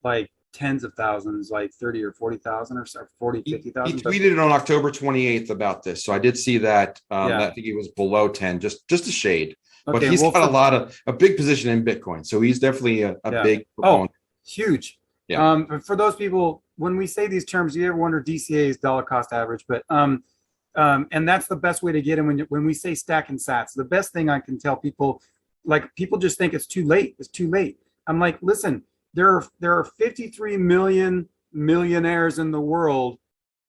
Speaker 2: like tens of thousands, like 30 or 40,000 or 40, 50,000.
Speaker 1: He tweeted it on October 28th about this. So I did see that. I think he was below 10, just a shade. But he's got a big position in Bitcoin. So he's definitely a big proponent.
Speaker 2: Huge. Yeah. For those people, when we say these terms, you ever wonder DCA is dollar cost average, but and that's the best way to get in when we say stacking sats. The best thing I can tell people, like people just think it's too late. It's too late. I'm like, listen, there are 53 million millionaires in the world,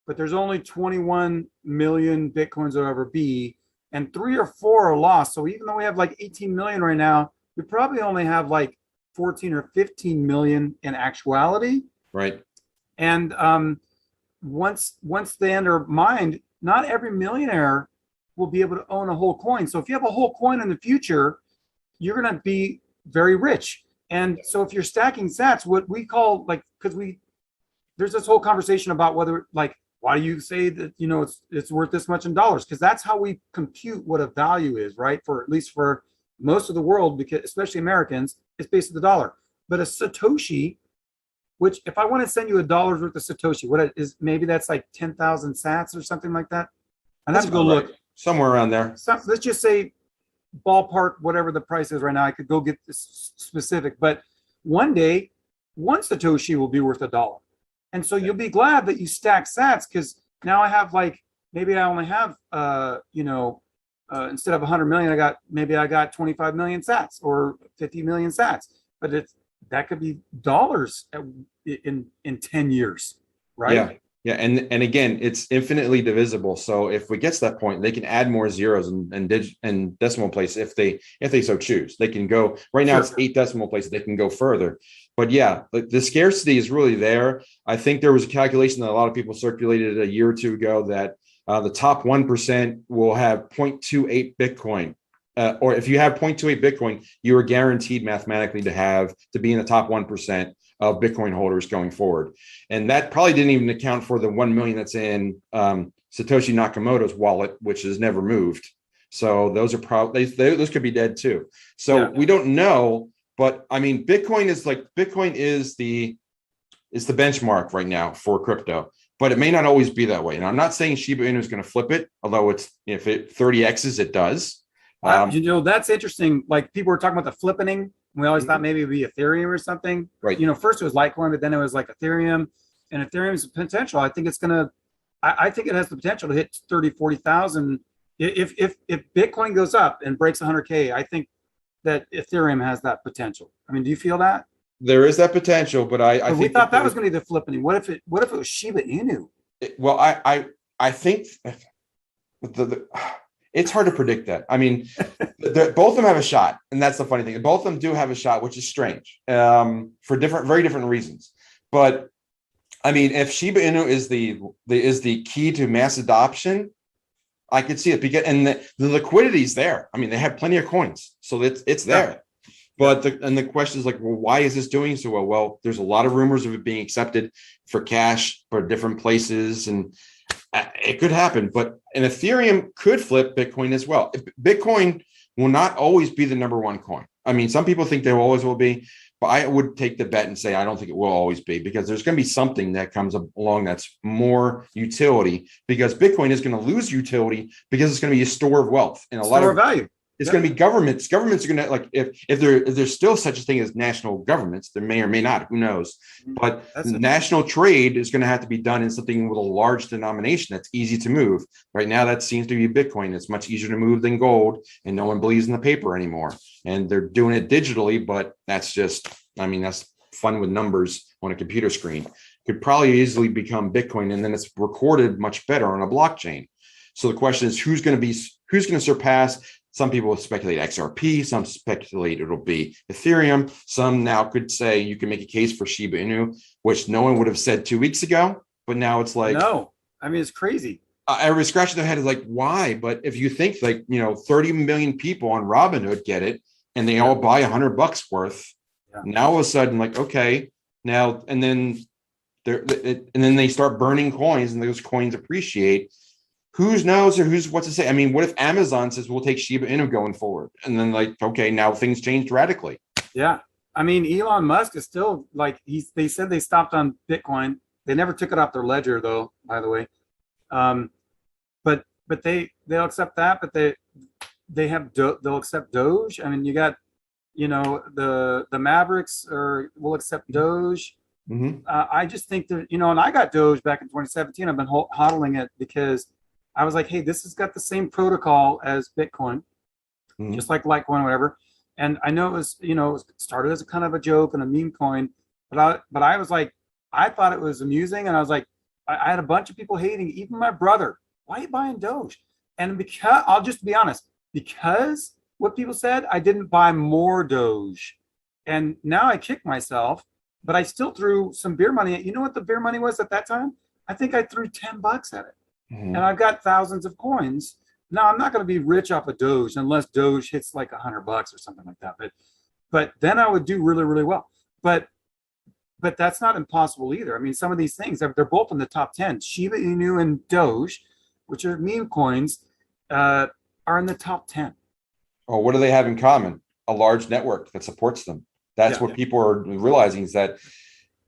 Speaker 2: but there's only 21 million Bitcoins there'll ever be, and 3 or 4 are lost. So even though we have like 18 million right now, we probably only have like 14 or 15 million in actuality.
Speaker 1: Right.
Speaker 2: And once they enter mind, not every millionaire will be able to own a whole coin. So if you have a whole coin in the future, you're going to be very rich. And so if you're stacking sats, what we call like, because there's this whole conversation about whether like, why do you say that, you know, it's worth this much in dollars? Because that's how we compute what a value is, right? For at least for most of the world, because especially Americans, it's based on the dollar. But a Satoshi, which if I want to send you $1 worth of Satoshi, what it is, maybe that's like 10,000 sats or something like that. I'd have to go look.
Speaker 1: Somewhere around there.
Speaker 2: So, let's just say ballpark, whatever the price is right now. I could go get this specific, but one day, one Satoshi will be worth $1. And so you'll be glad that you stack sats, because now I have like, maybe I only have, instead of 100 million, I got 25 million sats or 50 million sats, but that could be dollars in 10 years, right?
Speaker 1: Yeah. Yeah, and again, it's infinitely divisible. So if we get to that point, they can add more zeros and decimal places if they so choose. They can go right now. It's 8 decimal places. They can go further. But yeah, the scarcity is really there. I think there was a calculation that a lot of people circulated a year or two ago that the top 1% will have 0.28 Bitcoin. Or if you have 0.28 Bitcoin, you are guaranteed mathematically to be in the top 1% of Bitcoin holders going forward. And that probably didn't even account for the 1 million that's in Satoshi Nakamoto's wallet, which has never moved. So those are probably, those could be dead too. So we don't know, but I mean, Bitcoin is the benchmark right now for crypto, but it may not always be that way. And I'm not saying Shiba Inu is going to flip it, although if it 30X's, it does.
Speaker 2: That's interesting. Like people were talking about the flippening. We always thought maybe it'd be Ethereum or something.
Speaker 1: Right.
Speaker 2: First it was Litecoin, but then it was like Ethereum. And Ethereum's potential, I think I think it has the potential to hit 30, 40,000. If Bitcoin goes up and breaks 100K, I think that Ethereum has that potential. I mean, do you feel that?
Speaker 1: There is that potential, but I think
Speaker 2: we thought that was going to be the flippening. What if it was Shiba Inu?
Speaker 1: I think it's hard to predict that. I mean, both of them have a shot, and that's the funny thing. Both of them do have a shot, which is strange for very different reasons. But I mean, if Shiba Inu is the key to mass adoption, I could see it because the liquidity is there. I mean, they have plenty of coins, so it's there. But the question is like, well, why is this doing so well? Well, there's a lot of rumors of it being accepted for cash for different places, and it could happen. But an Ethereum could flip Bitcoin as well. Bitcoin will not always be the number one coin. I mean, some people think they always will be, but I would take the bet and say I don't think it will always be, because there's going to be something that comes along that's more utility, because Bitcoin is going to lose utility because it's going to be a store of wealth and a lot of
Speaker 2: value.
Speaker 1: It's going to be governments. Governments are going to, like, if there's still such a thing as national governments, there may or may not, who knows? But national trade is going to have to be done in something with a large denomination that's easy to move. Right now, that seems to be Bitcoin. It's much easier to move than gold, and no one believes in the paper anymore. And they're doing it digitally, but that's just, I mean, that's fun with numbers on a computer screen. Could probably easily become Bitcoin, and then it's recorded much better on a blockchain. So the question is, who's going to surpass? Some people speculate XRP, some speculate it'll be Ethereum. Some now could say you can make a case for Shiba Inu, which no one would have said 2 weeks ago. But now it's like,
Speaker 2: no, I mean, it's crazy.
Speaker 1: I was scratching their head is like, why? But if you think, like, 30 million people on Robinhood get it, and they all buy $100 worth. Yeah. Now all of a sudden, like, okay, now, and then they start burning coins, and those coins appreciate. Who knows, or what to say? I mean, what if Amazon says we'll take Shiba Inu going forward? And then, like, okay, now things changed radically.
Speaker 2: Yeah. I mean, Elon Musk is still like, they said they stopped on Bitcoin. They never took it off their ledger, though, by the way. But they'll accept that, but they'll accept Doge. I mean, you got, the Mavericks will accept Doge.
Speaker 1: Mm-hmm.
Speaker 2: I just think that, and I got Doge back in 2017. I've been hodling it because I was like, hey, this has got the same protocol as Bitcoin, just like Litecoin or whatever. And I know it was, it started as a kind of a joke and a meme coin, but I was like, I thought it was amusing. And I was like, I had a bunch of people hating, even my brother, why are you buying Doge? And because, I'll just be honest, because what people said, I didn't buy more Doge. And now I kick myself, but I still threw some beer money. You know what the beer money was at that time? I think I threw $10 at it. And I've got thousands of coins. Now, I'm not going to be rich off of Doge unless Doge hits like $100 or something like that. But then I would do really, really well. But that's not impossible either. I mean, some of these things, they're both in the top 10. Shiba Inu and Doge, which are meme coins, are in the top 10.
Speaker 1: Oh, what do they have in common? A large network that supports them. That's what people are realizing, is that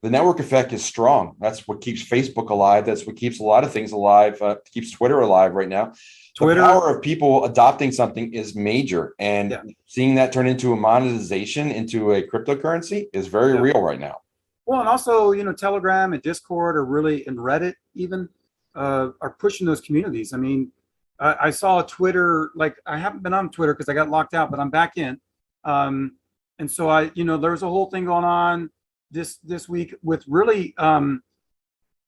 Speaker 1: the network effect is strong. That's what keeps Facebook alive. That's what keeps a lot of things alive. Keeps Twitter alive right now. Twitter. The power of people adopting something is major, and seeing that turn into a monetization, into a cryptocurrency, is very real right now.
Speaker 2: Well, and also, Telegram and Discord are really, and Reddit even, are pushing those communities. I mean, I saw a Twitter, like, I haven't been on Twitter because I got locked out, but I'm back in. And so there's a whole thing going on this week with really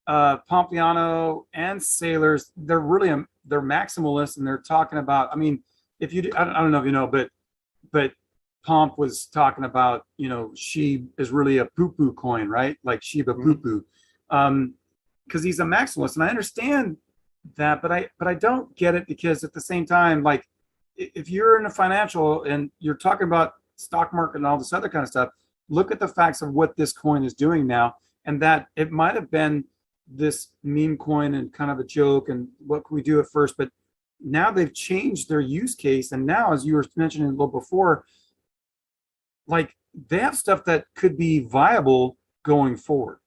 Speaker 2: Pompliano and Sailors. They're really they're maximalists, and they're talking about, I mean, I don't know if you know, but Pomp was talking about, she is really a poo-poo coin, right? Like Shiba poo-poo, because he's a maximalist, and I understand that, but I don't get it, because at the same time, like, if you're in a financial and you're talking about stock market and all this other kind of stuff, look at the facts of what this coin is doing now, and that it might have been this meme coin and kind of a joke, and what can we do at first, but now they've changed their use case, and now, as you were mentioning a little before, like, they have stuff that could be viable going forward,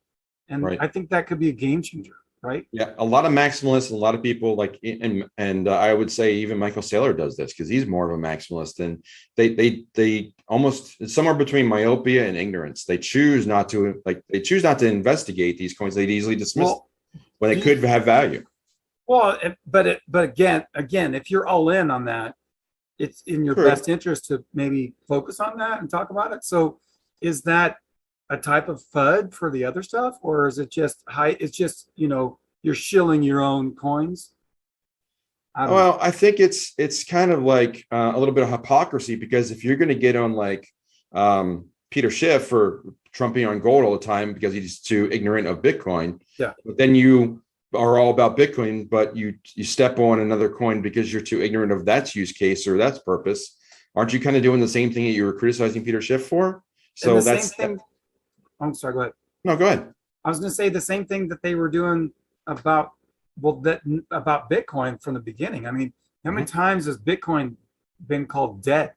Speaker 2: and I think that could be a game changer, right? Yeah,
Speaker 1: a lot of maximalists and a lot of people, like, and I would say even Miykael Saylor does this, because he's more of a maximalist, and they almost, it's somewhere between myopia and ignorance. They choose not to investigate these coins. They'd easily dismiss when it could have value.
Speaker 2: Well, but again, if you're all in on that, it's in your best interest to maybe focus on that and talk about it. So is that a type of FUD for the other stuff, or is it just it's just, you're shilling your own coins?
Speaker 1: I think it's kind of like a little bit of hypocrisy, because if you're going to get on, like, Peter Schiff for trumping on gold all the time because he's too ignorant of Bitcoin, but then you are all about Bitcoin, but you step on another coin because you're too ignorant of that use case or that's purpose. aren't you kind of doing the same thing that you were criticizing Peter Schiff for? So
Speaker 2: And the
Speaker 1: that's
Speaker 2: same thing. I'm sorry, go ahead.
Speaker 1: no, go ahead.
Speaker 2: I was going to say the same thing that they were doing about, about Bitcoin from the beginning. I mean, how many times has Bitcoin been called dead?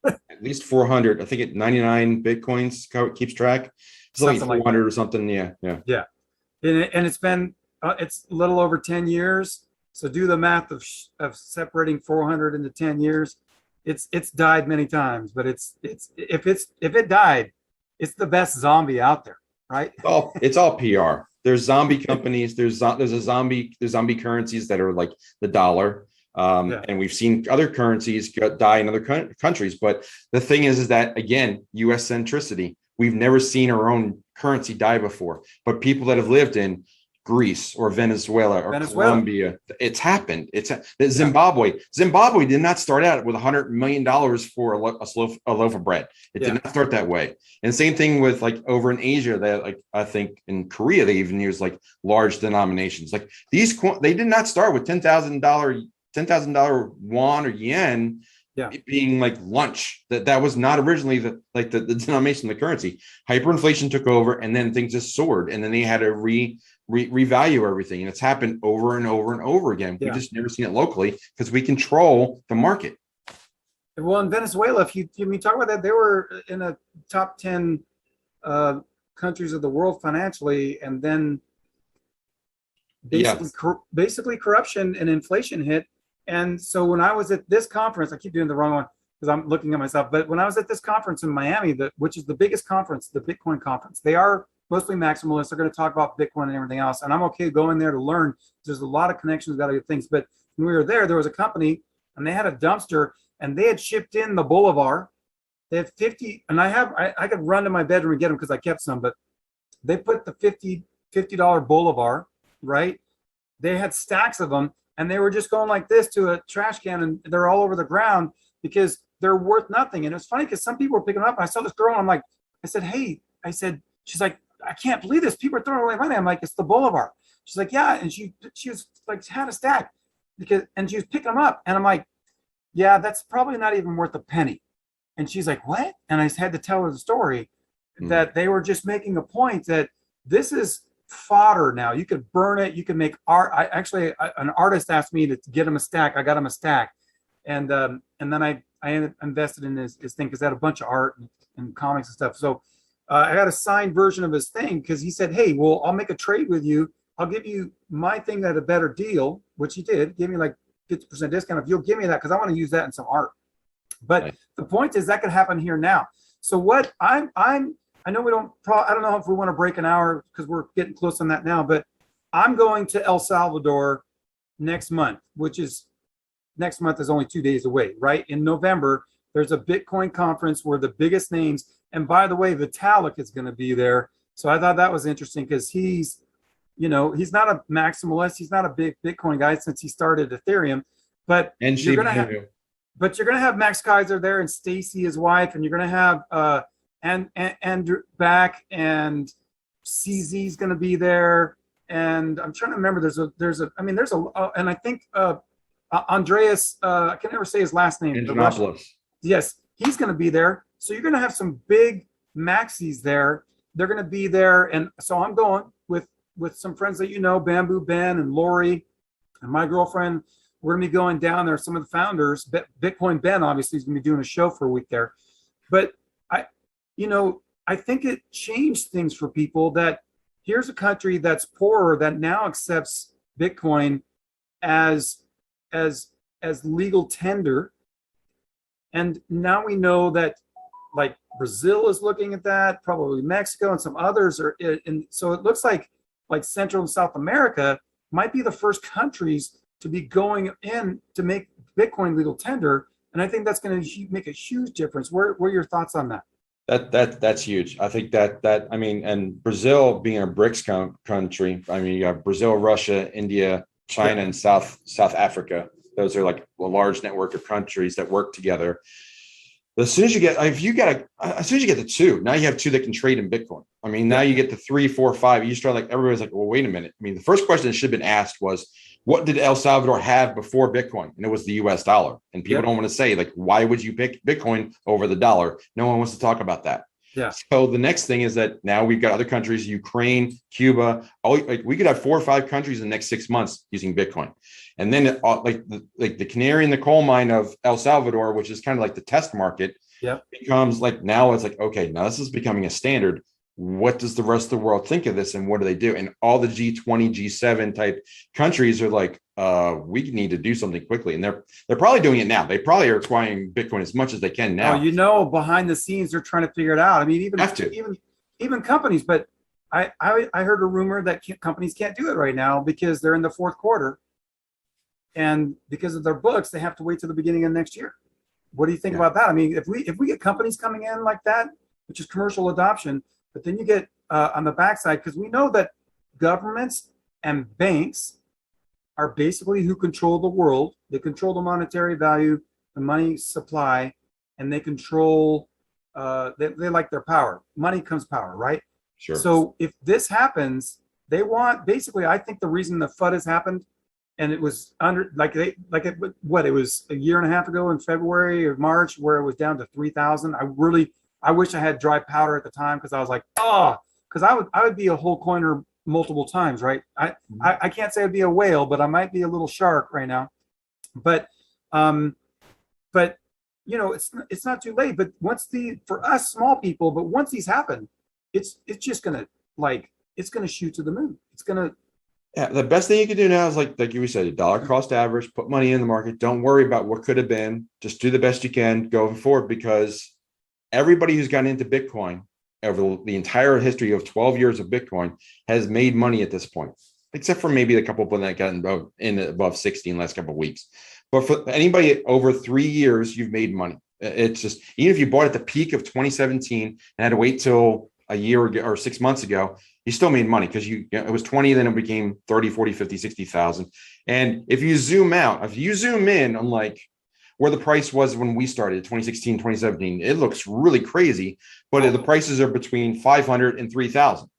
Speaker 1: At least 400. I think 99 Bitcoins keeps track. It's like 400 or something. Yeah.
Speaker 2: And it's been it's a little over 10 years. So do the math of separating 400 into 10 years. It's died many times, but if it died, it's the best zombie out there, right?
Speaker 1: It's all PR. There's zombie companies. There's zombie currencies that are like the dollar. And we've seen other currencies die in other countries. But the thing is that, again, U.S. centricity. We've never seen our own currency die before. But people that have lived in Greece or Venezuela or Colombia, it's happened. Zimbabwe did not start out with $100 million for a loaf of bread. It did not start that way. And same thing with like over in Asia, that like I think in Korea they even use like large denominations. Like these, they did not start with $10,000 won or yen being like lunch. That was not originally the denomination of the currency. Hyperinflation took over, and then things just soared, and then they had to revalue everything, and it's happened over and over and over again. We've just never seen it locally because we control the market.
Speaker 2: Well, in Venezuela, if you talk about that, they were in a top 10 countries of the world financially, and then basically corruption and inflation hit. And so when I was at this conference, I keep doing the wrong one because I'm looking at myself, but when I was at this conference in Miami, which is the biggest conference, the Bitcoin conference, they are mostly maximalists. They're going to talk about Bitcoin and everything else. And I'm okay going there to learn. There's a lot of connections, got to get things. But when we were there was a company and they had a dumpster and they had shipped in the Bolivar. They had 50, and I could run to my bedroom and get them because I kept some, but they put the $50 Bolivar, right? They had stacks of them. And they were just going like this to a trash can, and they're all over the ground because they're worth nothing. And it's funny because some people were picking them up. And I saw this girl, and I'm like, I said, hey, she's like, I can't believe this. People are throwing away money. I'm like, it's the Bolivar. She's like, yeah. And she was like, had a stack and she was picking them up. And I'm like, yeah, that's probably not even worth a penny. And she's like, what? And I had to tell her the story that they were just making a point that this is fodder now. You could burn it. You can make art. An artist asked me to get him a stack. I got him a stack, and then I invested in his thing because they had a bunch of art and comics and stuff. So I got a signed version of his thing because he said, hey, well, I'll make a trade with you. I'll give you my thing at a better deal, which he did. Give me like 50% discount if you'll give me that because I want to use that in some art. But the point is that could happen here now. So what I know I don't know if we want to break an hour because we're getting close on that now, but I'm going to El Salvador next month, next month is only 2 days away, right? In November, there's a Bitcoin conference where the biggest names, and by the way, Vitalik is going to be there. So I thought that was interesting because he's not a maximalist. He's not a big Bitcoin guy since he started Ethereum, but you're going to have Max Kaiser there and Stacy, his wife, and you're going to have, and Andrew back, and CZ is going to be there, and I'm trying to remember. And I think Andreas, I can never say his last name. Yes, he's going to be there. So you're going to have some big maxis there. They're going to be there, and so I'm going with some friends that Bamboo Ben and Lori, and my girlfriend. We're going to be going down there. Some of the founders, Bitcoin Ben, obviously, is going to be doing a show for a week there, but I think it changed things for people that here's a country that's poorer that now accepts Bitcoin as legal tender. And now we know that like Brazil is looking at that, probably Mexico and some others are. And so it looks like Central and South America might be the first countries to be going in to make Bitcoin legal tender. And I think that's going to make a huge difference. What are your thoughts on that?
Speaker 1: That's huge. I think and Brazil being a BRICS country, you have Brazil, Russia, India, China, and South Africa. Those are like a large network of countries that work together. as soon as you get, if you get as soon as you get the two, now you have two that can trade in Bitcoin. I mean, now you get the 3, 4, 5. You start like everybody's like, well, wait a minute. I mean, the first question that should have been asked was, what did El Salvador have before Bitcoin? And it was the US dollar. And people don't want to say, like, why would you pick Bitcoin over the dollar? No one wants to talk about that.
Speaker 2: Yeah.
Speaker 1: So the next thing is that now we've got other countries, Ukraine, Cuba, like we could have 4 or 5 countries in the next 6 months using Bitcoin. And then like the canary in the coal mine of El Salvador, which is kind of like the test market, becomes like, now it's like, okay, now this is becoming a standard. What does the rest of the world think of this, and what do they do? And all the G20, G7 type countries are like, we need to do something quickly. And they're probably doing it now. They probably are acquiring Bitcoin as much as they can now.
Speaker 2: Oh, you know, behind the scenes, they're trying to figure it out. I mean, even companies, but I heard a rumor that companies can't do it right now because they're in the fourth quarter. And because of their books, they have to wait till the beginning of next year. What do you think about that? I mean, if we get companies coming in like that, which is commercial adoption, but then you get on the backside, because we know that governments and banks are basically who control the world. They control the monetary value, the money supply, and they control, they like their power. Money comes power, right?
Speaker 1: Sure.
Speaker 2: So if this happens, they want, basically, I think the reason the FUD has happened, and it was under, it was a year and a half ago in February or March, where it was down to 3,000. I wish I had dry powder at the time, because I was like, because I would be a whole coiner multiple times, right? I can't say I'd be a whale, but I might be a little shark right now. But you know, it's not too late. But for us small people, but once these happen, it's just gonna it's gonna shoot to the moon. It's gonna.
Speaker 1: Yeah, the best thing you can do now is like you said, a dollar cost average, put money in the market. Don't worry about what could have been. Just do the best you can going forward, because everybody who's gotten into Bitcoin over the entire history of 12 years of Bitcoin has made money at this point, except for maybe a couple of people that got above 60 in the last couple of weeks. But for anybody over 3 years, you've made money. It's just, even if you bought at the peak of 2017 and had to wait till a year ago or 6 months ago, you still made money, because it was 20, then it became 30, 40, 50, 60,000. And if you zoom out, if you zoom in on like where the price was when we started 2016, 2017, it looks really crazy, but the prices are between 500 and 3,000.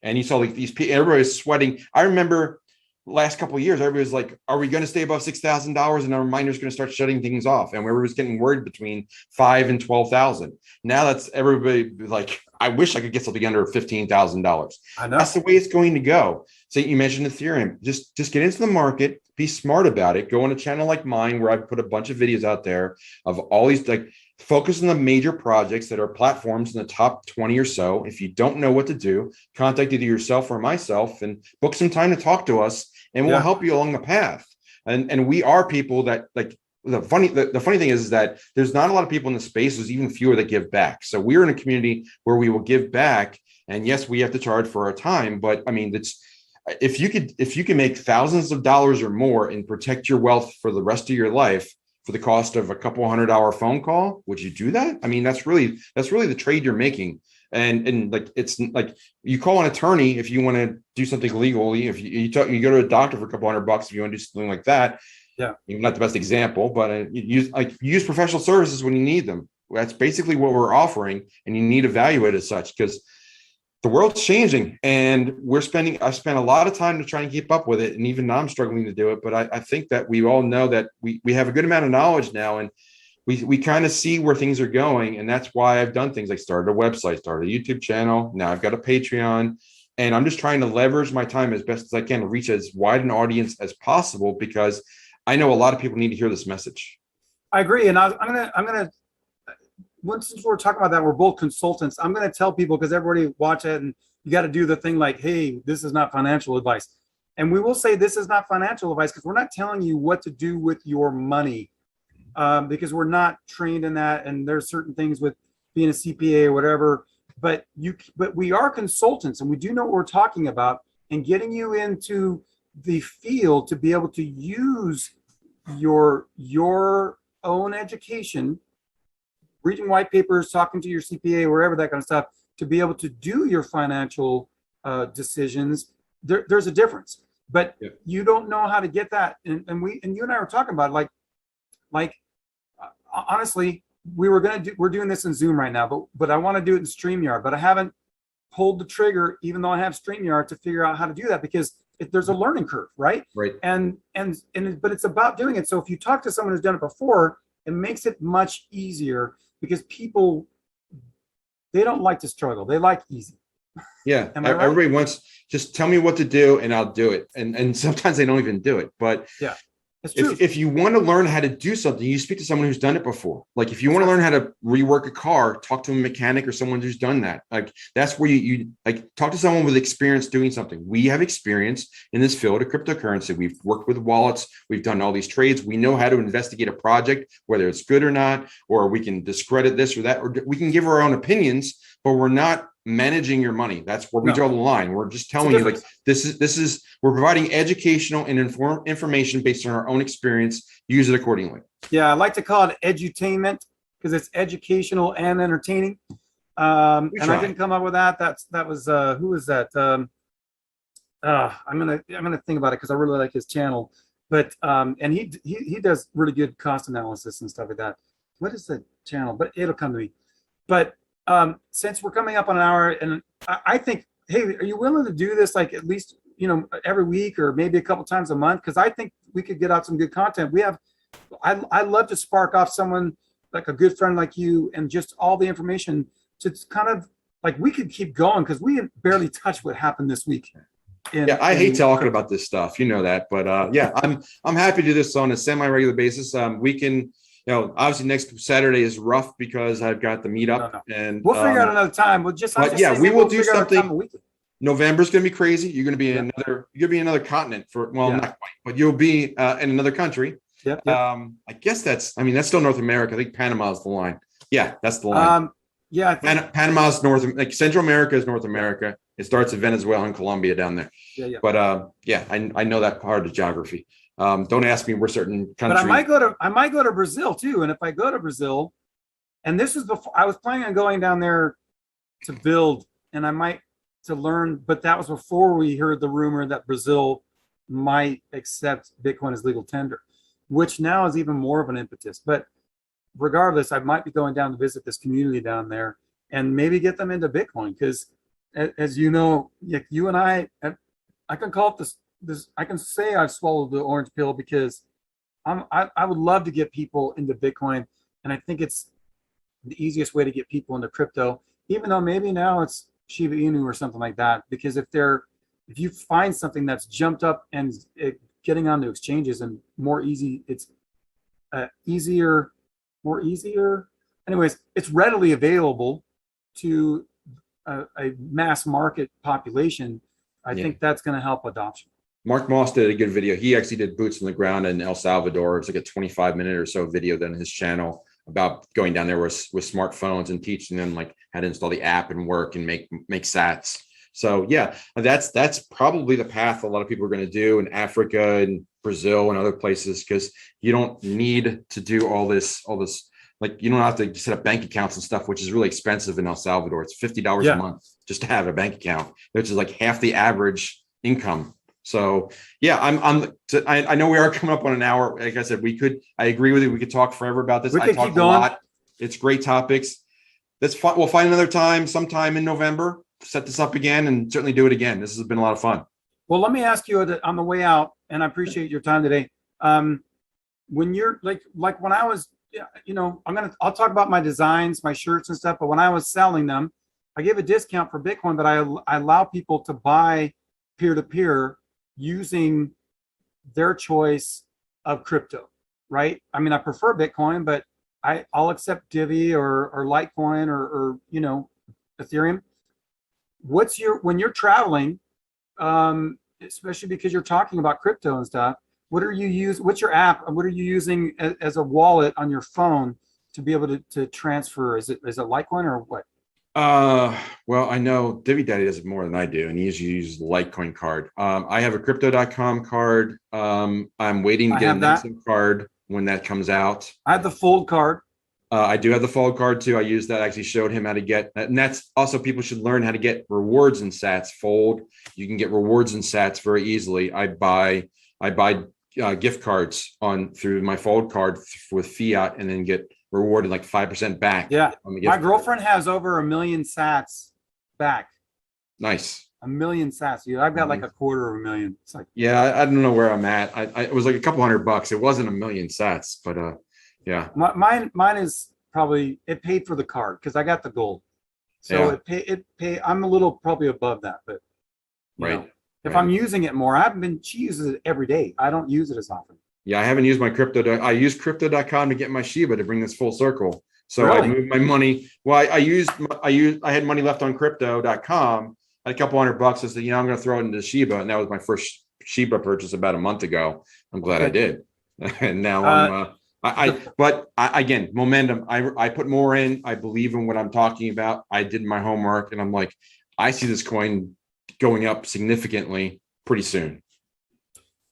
Speaker 1: And you saw like these people, everybody's sweating. I remember last couple of years, everybody was like, are we going to stay above $6,000? And our miner's going to start shutting things off. And everybody was getting worried between 5 and 12,000. Now that's everybody like, I wish I could get something under $15,000.
Speaker 2: I know.
Speaker 1: That's the way it's going to go. So you mentioned Ethereum. Just get into the market, be smart about it. Go on a channel like mine, where I put a bunch of videos out there of all these, like, focus on the major projects that are platforms in the top 20 or so. If you don't know what to do, contact either yourself or myself and book some time to talk to us, and we'll help you along the path. And we are people that, like, the funny thing is that there's not a lot of people in the space. There's even fewer that give back. So we're in a community where we will give back. And yes, we have to charge for our time, but I mean, if you can make thousands of dollars or more and protect your wealth for the rest of your life for the cost of a couple $100 phone call, would you do that? I mean, that's really the trade you're making. And like, it's like, you call an attorney if you want to do something legally. If you go to a doctor for a couple $100 if you want to do something like that. Yeah, not the best example, but use professional services when you need them. That's basically what we're offering, and you need to evaluate it as such, because the world's changing, and I spent a lot of time to try and keep up with it, and even now I'm struggling to do it. But I think that we all know that we have a good amount of knowledge now, and we kind of see where things are going, and that's why I've done things like started a website, started a YouTube channel. Now I've got a Patreon, and I'm just trying to leverage my time as best as I can to reach as wide an audience as possible, because I know a lot of people need to hear this message.
Speaker 2: I agree, and I'm gonna. Since we're talking about that, we're both consultants. I'm gonna tell people, because everybody watch it, and you got to do the thing like, hey, this is not financial advice, and we will say this is not financial advice, because we're not telling you what to do with your money, because we're not trained in that, and there's certain things with being a CPA or whatever. But we are consultants, and we do know what we're talking about, and getting you into the field to be able to use your own education, reading white papers, talking to your CPA, wherever, that kind of stuff, to be able to do your financial decisions. There's a difference, but you don't know how to get that. And you and I were talking about it, like honestly, we're doing this in Zoom right now, but I want to do it in StreamYard, but I haven't pulled the trigger, even though I have StreamYard, to figure out how to do that, because there's a learning curve, right?
Speaker 1: Right.
Speaker 2: But it's about doing it. So if you talk to someone who's done it before, it makes it much easier, because people, they don't like to struggle. They like easy.
Speaker 1: Yeah.
Speaker 2: Am I right?
Speaker 1: Everybody wants, just tell me what to do and I'll do it. And sometimes they don't even do it. But
Speaker 2: yeah, it's true.
Speaker 1: if you want to learn how to do something, you speak to someone who's done it before. Like if you want to learn how to rework a car, talk to a mechanic or someone who's done that. Like that's where you like talk to someone with experience doing something. We have experience in this field of cryptocurrency. We've worked with wallets. We've done all these trades. We know how to investigate a project, whether it's good or not, or we can discredit this or that, or we can give our own opinions, but we're not managing your money. That's where we draw the line. We're just telling you, like, this is we're providing educational and information based on our own experience. Use it accordingly.
Speaker 2: Yeah, I like to call it edutainment, because it's educational and entertaining. And I didn't come up with that. That was who was that? I'm gonna think about it, because I really like his channel. But and he does really good cost analysis and stuff like that. What is the channel? But it'll come to me. But since we're coming up on an hour, and I think, hey, are you willing to do this, like, at least, every week, or maybe a couple times a month? Because I think we could get out some good content. I love to spark off someone like a good friend like you, and just all the information to kind of, like, we could keep going, because we barely touched what happened this week.
Speaker 1: I hate talking about this stuff, that, but yeah, I'm happy to do this on a semi-regular basis. We can, obviously next Saturday is rough because I've got the meetup, and
Speaker 2: we'll figure out another time. We'll just,
Speaker 1: we will do something. November's going to be crazy. You're going to be in another continent for, well, not quite, but you'll be in another country.
Speaker 2: Yep.
Speaker 1: I guess that's still North America. I think Panama's the line. Yeah, that's the line. Panama's like Central America is North America. It starts at Venezuela and Colombia down there. Yeah. But I know that part of geography. Don't ask me where certain countries.
Speaker 2: But I might go to Brazil too. And if I go to Brazil, and this was before, I was planning on going down there to build, and to learn, but that was before we heard the rumor that Brazil might accept Bitcoin as legal tender, which now is even more of an impetus. But regardless, I might be going down to visit this community down there and maybe get them into Bitcoin, because as you know, you and I can call it this. I can say I've swallowed the orange pill, because I would love to get people into Bitcoin, and I think it's the easiest way to get people into crypto, even though maybe now it's Shiba Inu or something like that. Because if you find something that's jumped up and getting onto exchanges and more easy, it's easier. Anyways, it's readily available to a mass market population. I think that's going to help adoption.
Speaker 1: Mark Moss did a good video. He actually did boots on the ground in El Salvador. It's like a 25-minute or so video on his channel about going down there with smartphones and teaching them like how to install the app and work and make sats. So yeah, that's probably the path a lot of people are going to do in Africa and Brazil and other places, because you don't need to do all this. Like, you don't have to set up bank accounts and stuff, which is really expensive in El Salvador. It's $50 a month just to have a bank account, which is like half the average income. So yeah, I know we are coming up on an hour. Like I said, I agree with you. We could talk forever about this. I talk a lot. It's great topics. That's fun. We'll find another time, sometime in November, set this up again, and certainly do it again. This has been a lot of fun.
Speaker 2: Well, let me ask you on the way out, and I appreciate your time today. When you're like when I was, I'll talk about my designs, my shirts and stuff, but when I was selling them, I give a discount for Bitcoin, but I allow people to buy peer-to-peer using their choice of crypto, right? I mean, I prefer Bitcoin, but I'll accept Divi or Litecoin or Ethereum. When you're traveling, especially because you're talking about crypto and stuff, what's your app, and what are you using as a wallet on your phone to be able to transfer? Is it Litecoin or what?
Speaker 1: Well, I know Divi Daddy does it more than I do, and he usually uses the Litecoin card. I have a crypto.com card. I'm waiting to get an Nexo card when that comes out.
Speaker 2: I have the Fold card.
Speaker 1: I do have the Fold card too. I used that. I actually showed him how to get, and that's also, people should learn how to get rewards in sats. Fold, you can get rewards in sats very easily. I buy gift cards through my Fold card with fiat, and then get rewarded like 5% back.
Speaker 2: Yeah.
Speaker 1: on the
Speaker 2: My
Speaker 1: gift card.
Speaker 2: girlfriend has over 1 million sats back.
Speaker 1: Nice.
Speaker 2: 1 million sats. Dude, I've got like 250,000. It's like,
Speaker 1: Yeah, I don't know where I'm at. It was like a couple $100. It wasn't 1 million sats, but yeah.
Speaker 2: mine is probably, it paid for the card because I got the gold. So it pay. I'm a little probably above that, but you know, if I'm using it more, she uses it every day. I don't use it as often.
Speaker 1: Yeah, I haven't used my crypto. I used crypto.com to get my Shiba to bring this full circle. So
Speaker 2: Really?
Speaker 1: I moved my money. Well, I had money left on crypto.com, a couple $100. I said, I'm going to throw it into Shiba. And that was my first Shiba purchase about a month ago. I'm glad I did. And now again, momentum. I put more in. I believe in what I'm talking about. I did my homework and I'm like, I see this coin going up significantly pretty soon.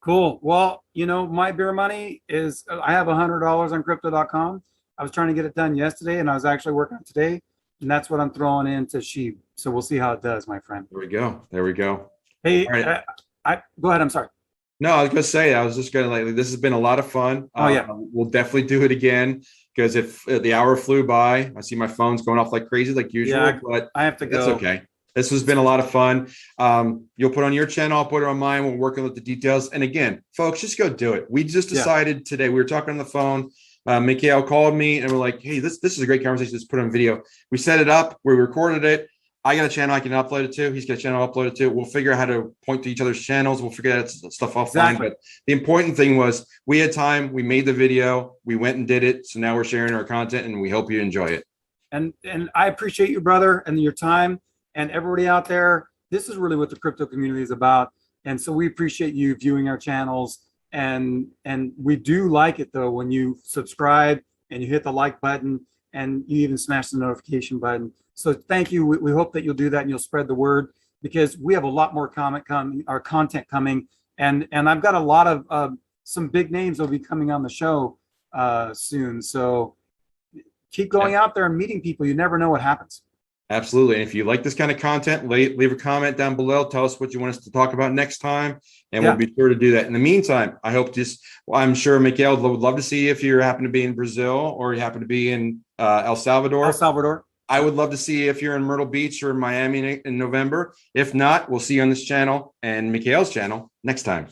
Speaker 2: Cool. Well, my beer money is, I have $100 on crypto.com. I was trying to get it done yesterday and I was actually working on it today. And that's what I'm throwing into Sheep. So we'll see how it does, my friend.
Speaker 1: There we go.
Speaker 2: Hey,
Speaker 1: right.
Speaker 2: Go ahead. I'm sorry.
Speaker 1: No, I was going to say, I was just going to this has been a lot of fun.
Speaker 2: Oh, yeah.
Speaker 1: We'll definitely do it again because if the hour flew by, I see my phone's going off like crazy, like usual,
Speaker 2: Yeah,
Speaker 1: but
Speaker 2: I have to go.
Speaker 1: That's okay. This has been a lot of fun. You'll put on your channel, I'll put it on mine. We're working with the details. And again, folks, just go do it. We just decided today, we were talking on the phone. Miykael called me and we're like, hey, this is a great conversation. Let's put on video. We set it up. We recorded it. I got a channel I can upload it to. He's got a channel uploaded to. We'll figure out how to point to each other's channels. We'll figure that stuff offline.
Speaker 2: Exactly.
Speaker 1: But the important thing was we had time. We made the video. We went and did it. So now we're sharing our content and we hope you enjoy it.
Speaker 2: And I appreciate you, brother, and your time. And everybody out there, this is really what the crypto community is about. And so we appreciate you viewing our channels. And we do like it, though, when you subscribe and you hit the like button and you even smash the notification button. So thank you. We hope that you'll do that and you'll spread the word because we have a lot more content coming. And I've got a lot of some big names that will be coming on the show soon. So keep going out there and meeting people. You never know what happens.
Speaker 1: Absolutely. And if you like this kind of content, leave a comment down below. Tell us what you want us to talk about next time. And we'll be sure to do that. In the meantime, I hope I'm sure Miykael would love to see you if you happen to be in Brazil or you happen to be in El Salvador.
Speaker 2: El Salvador.
Speaker 1: I would love to see you if you're in Myrtle Beach or Miami in November. If not, we'll see you on this channel and Miykael's channel next time.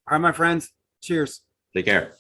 Speaker 2: All right, my friends. Cheers.
Speaker 1: Take care.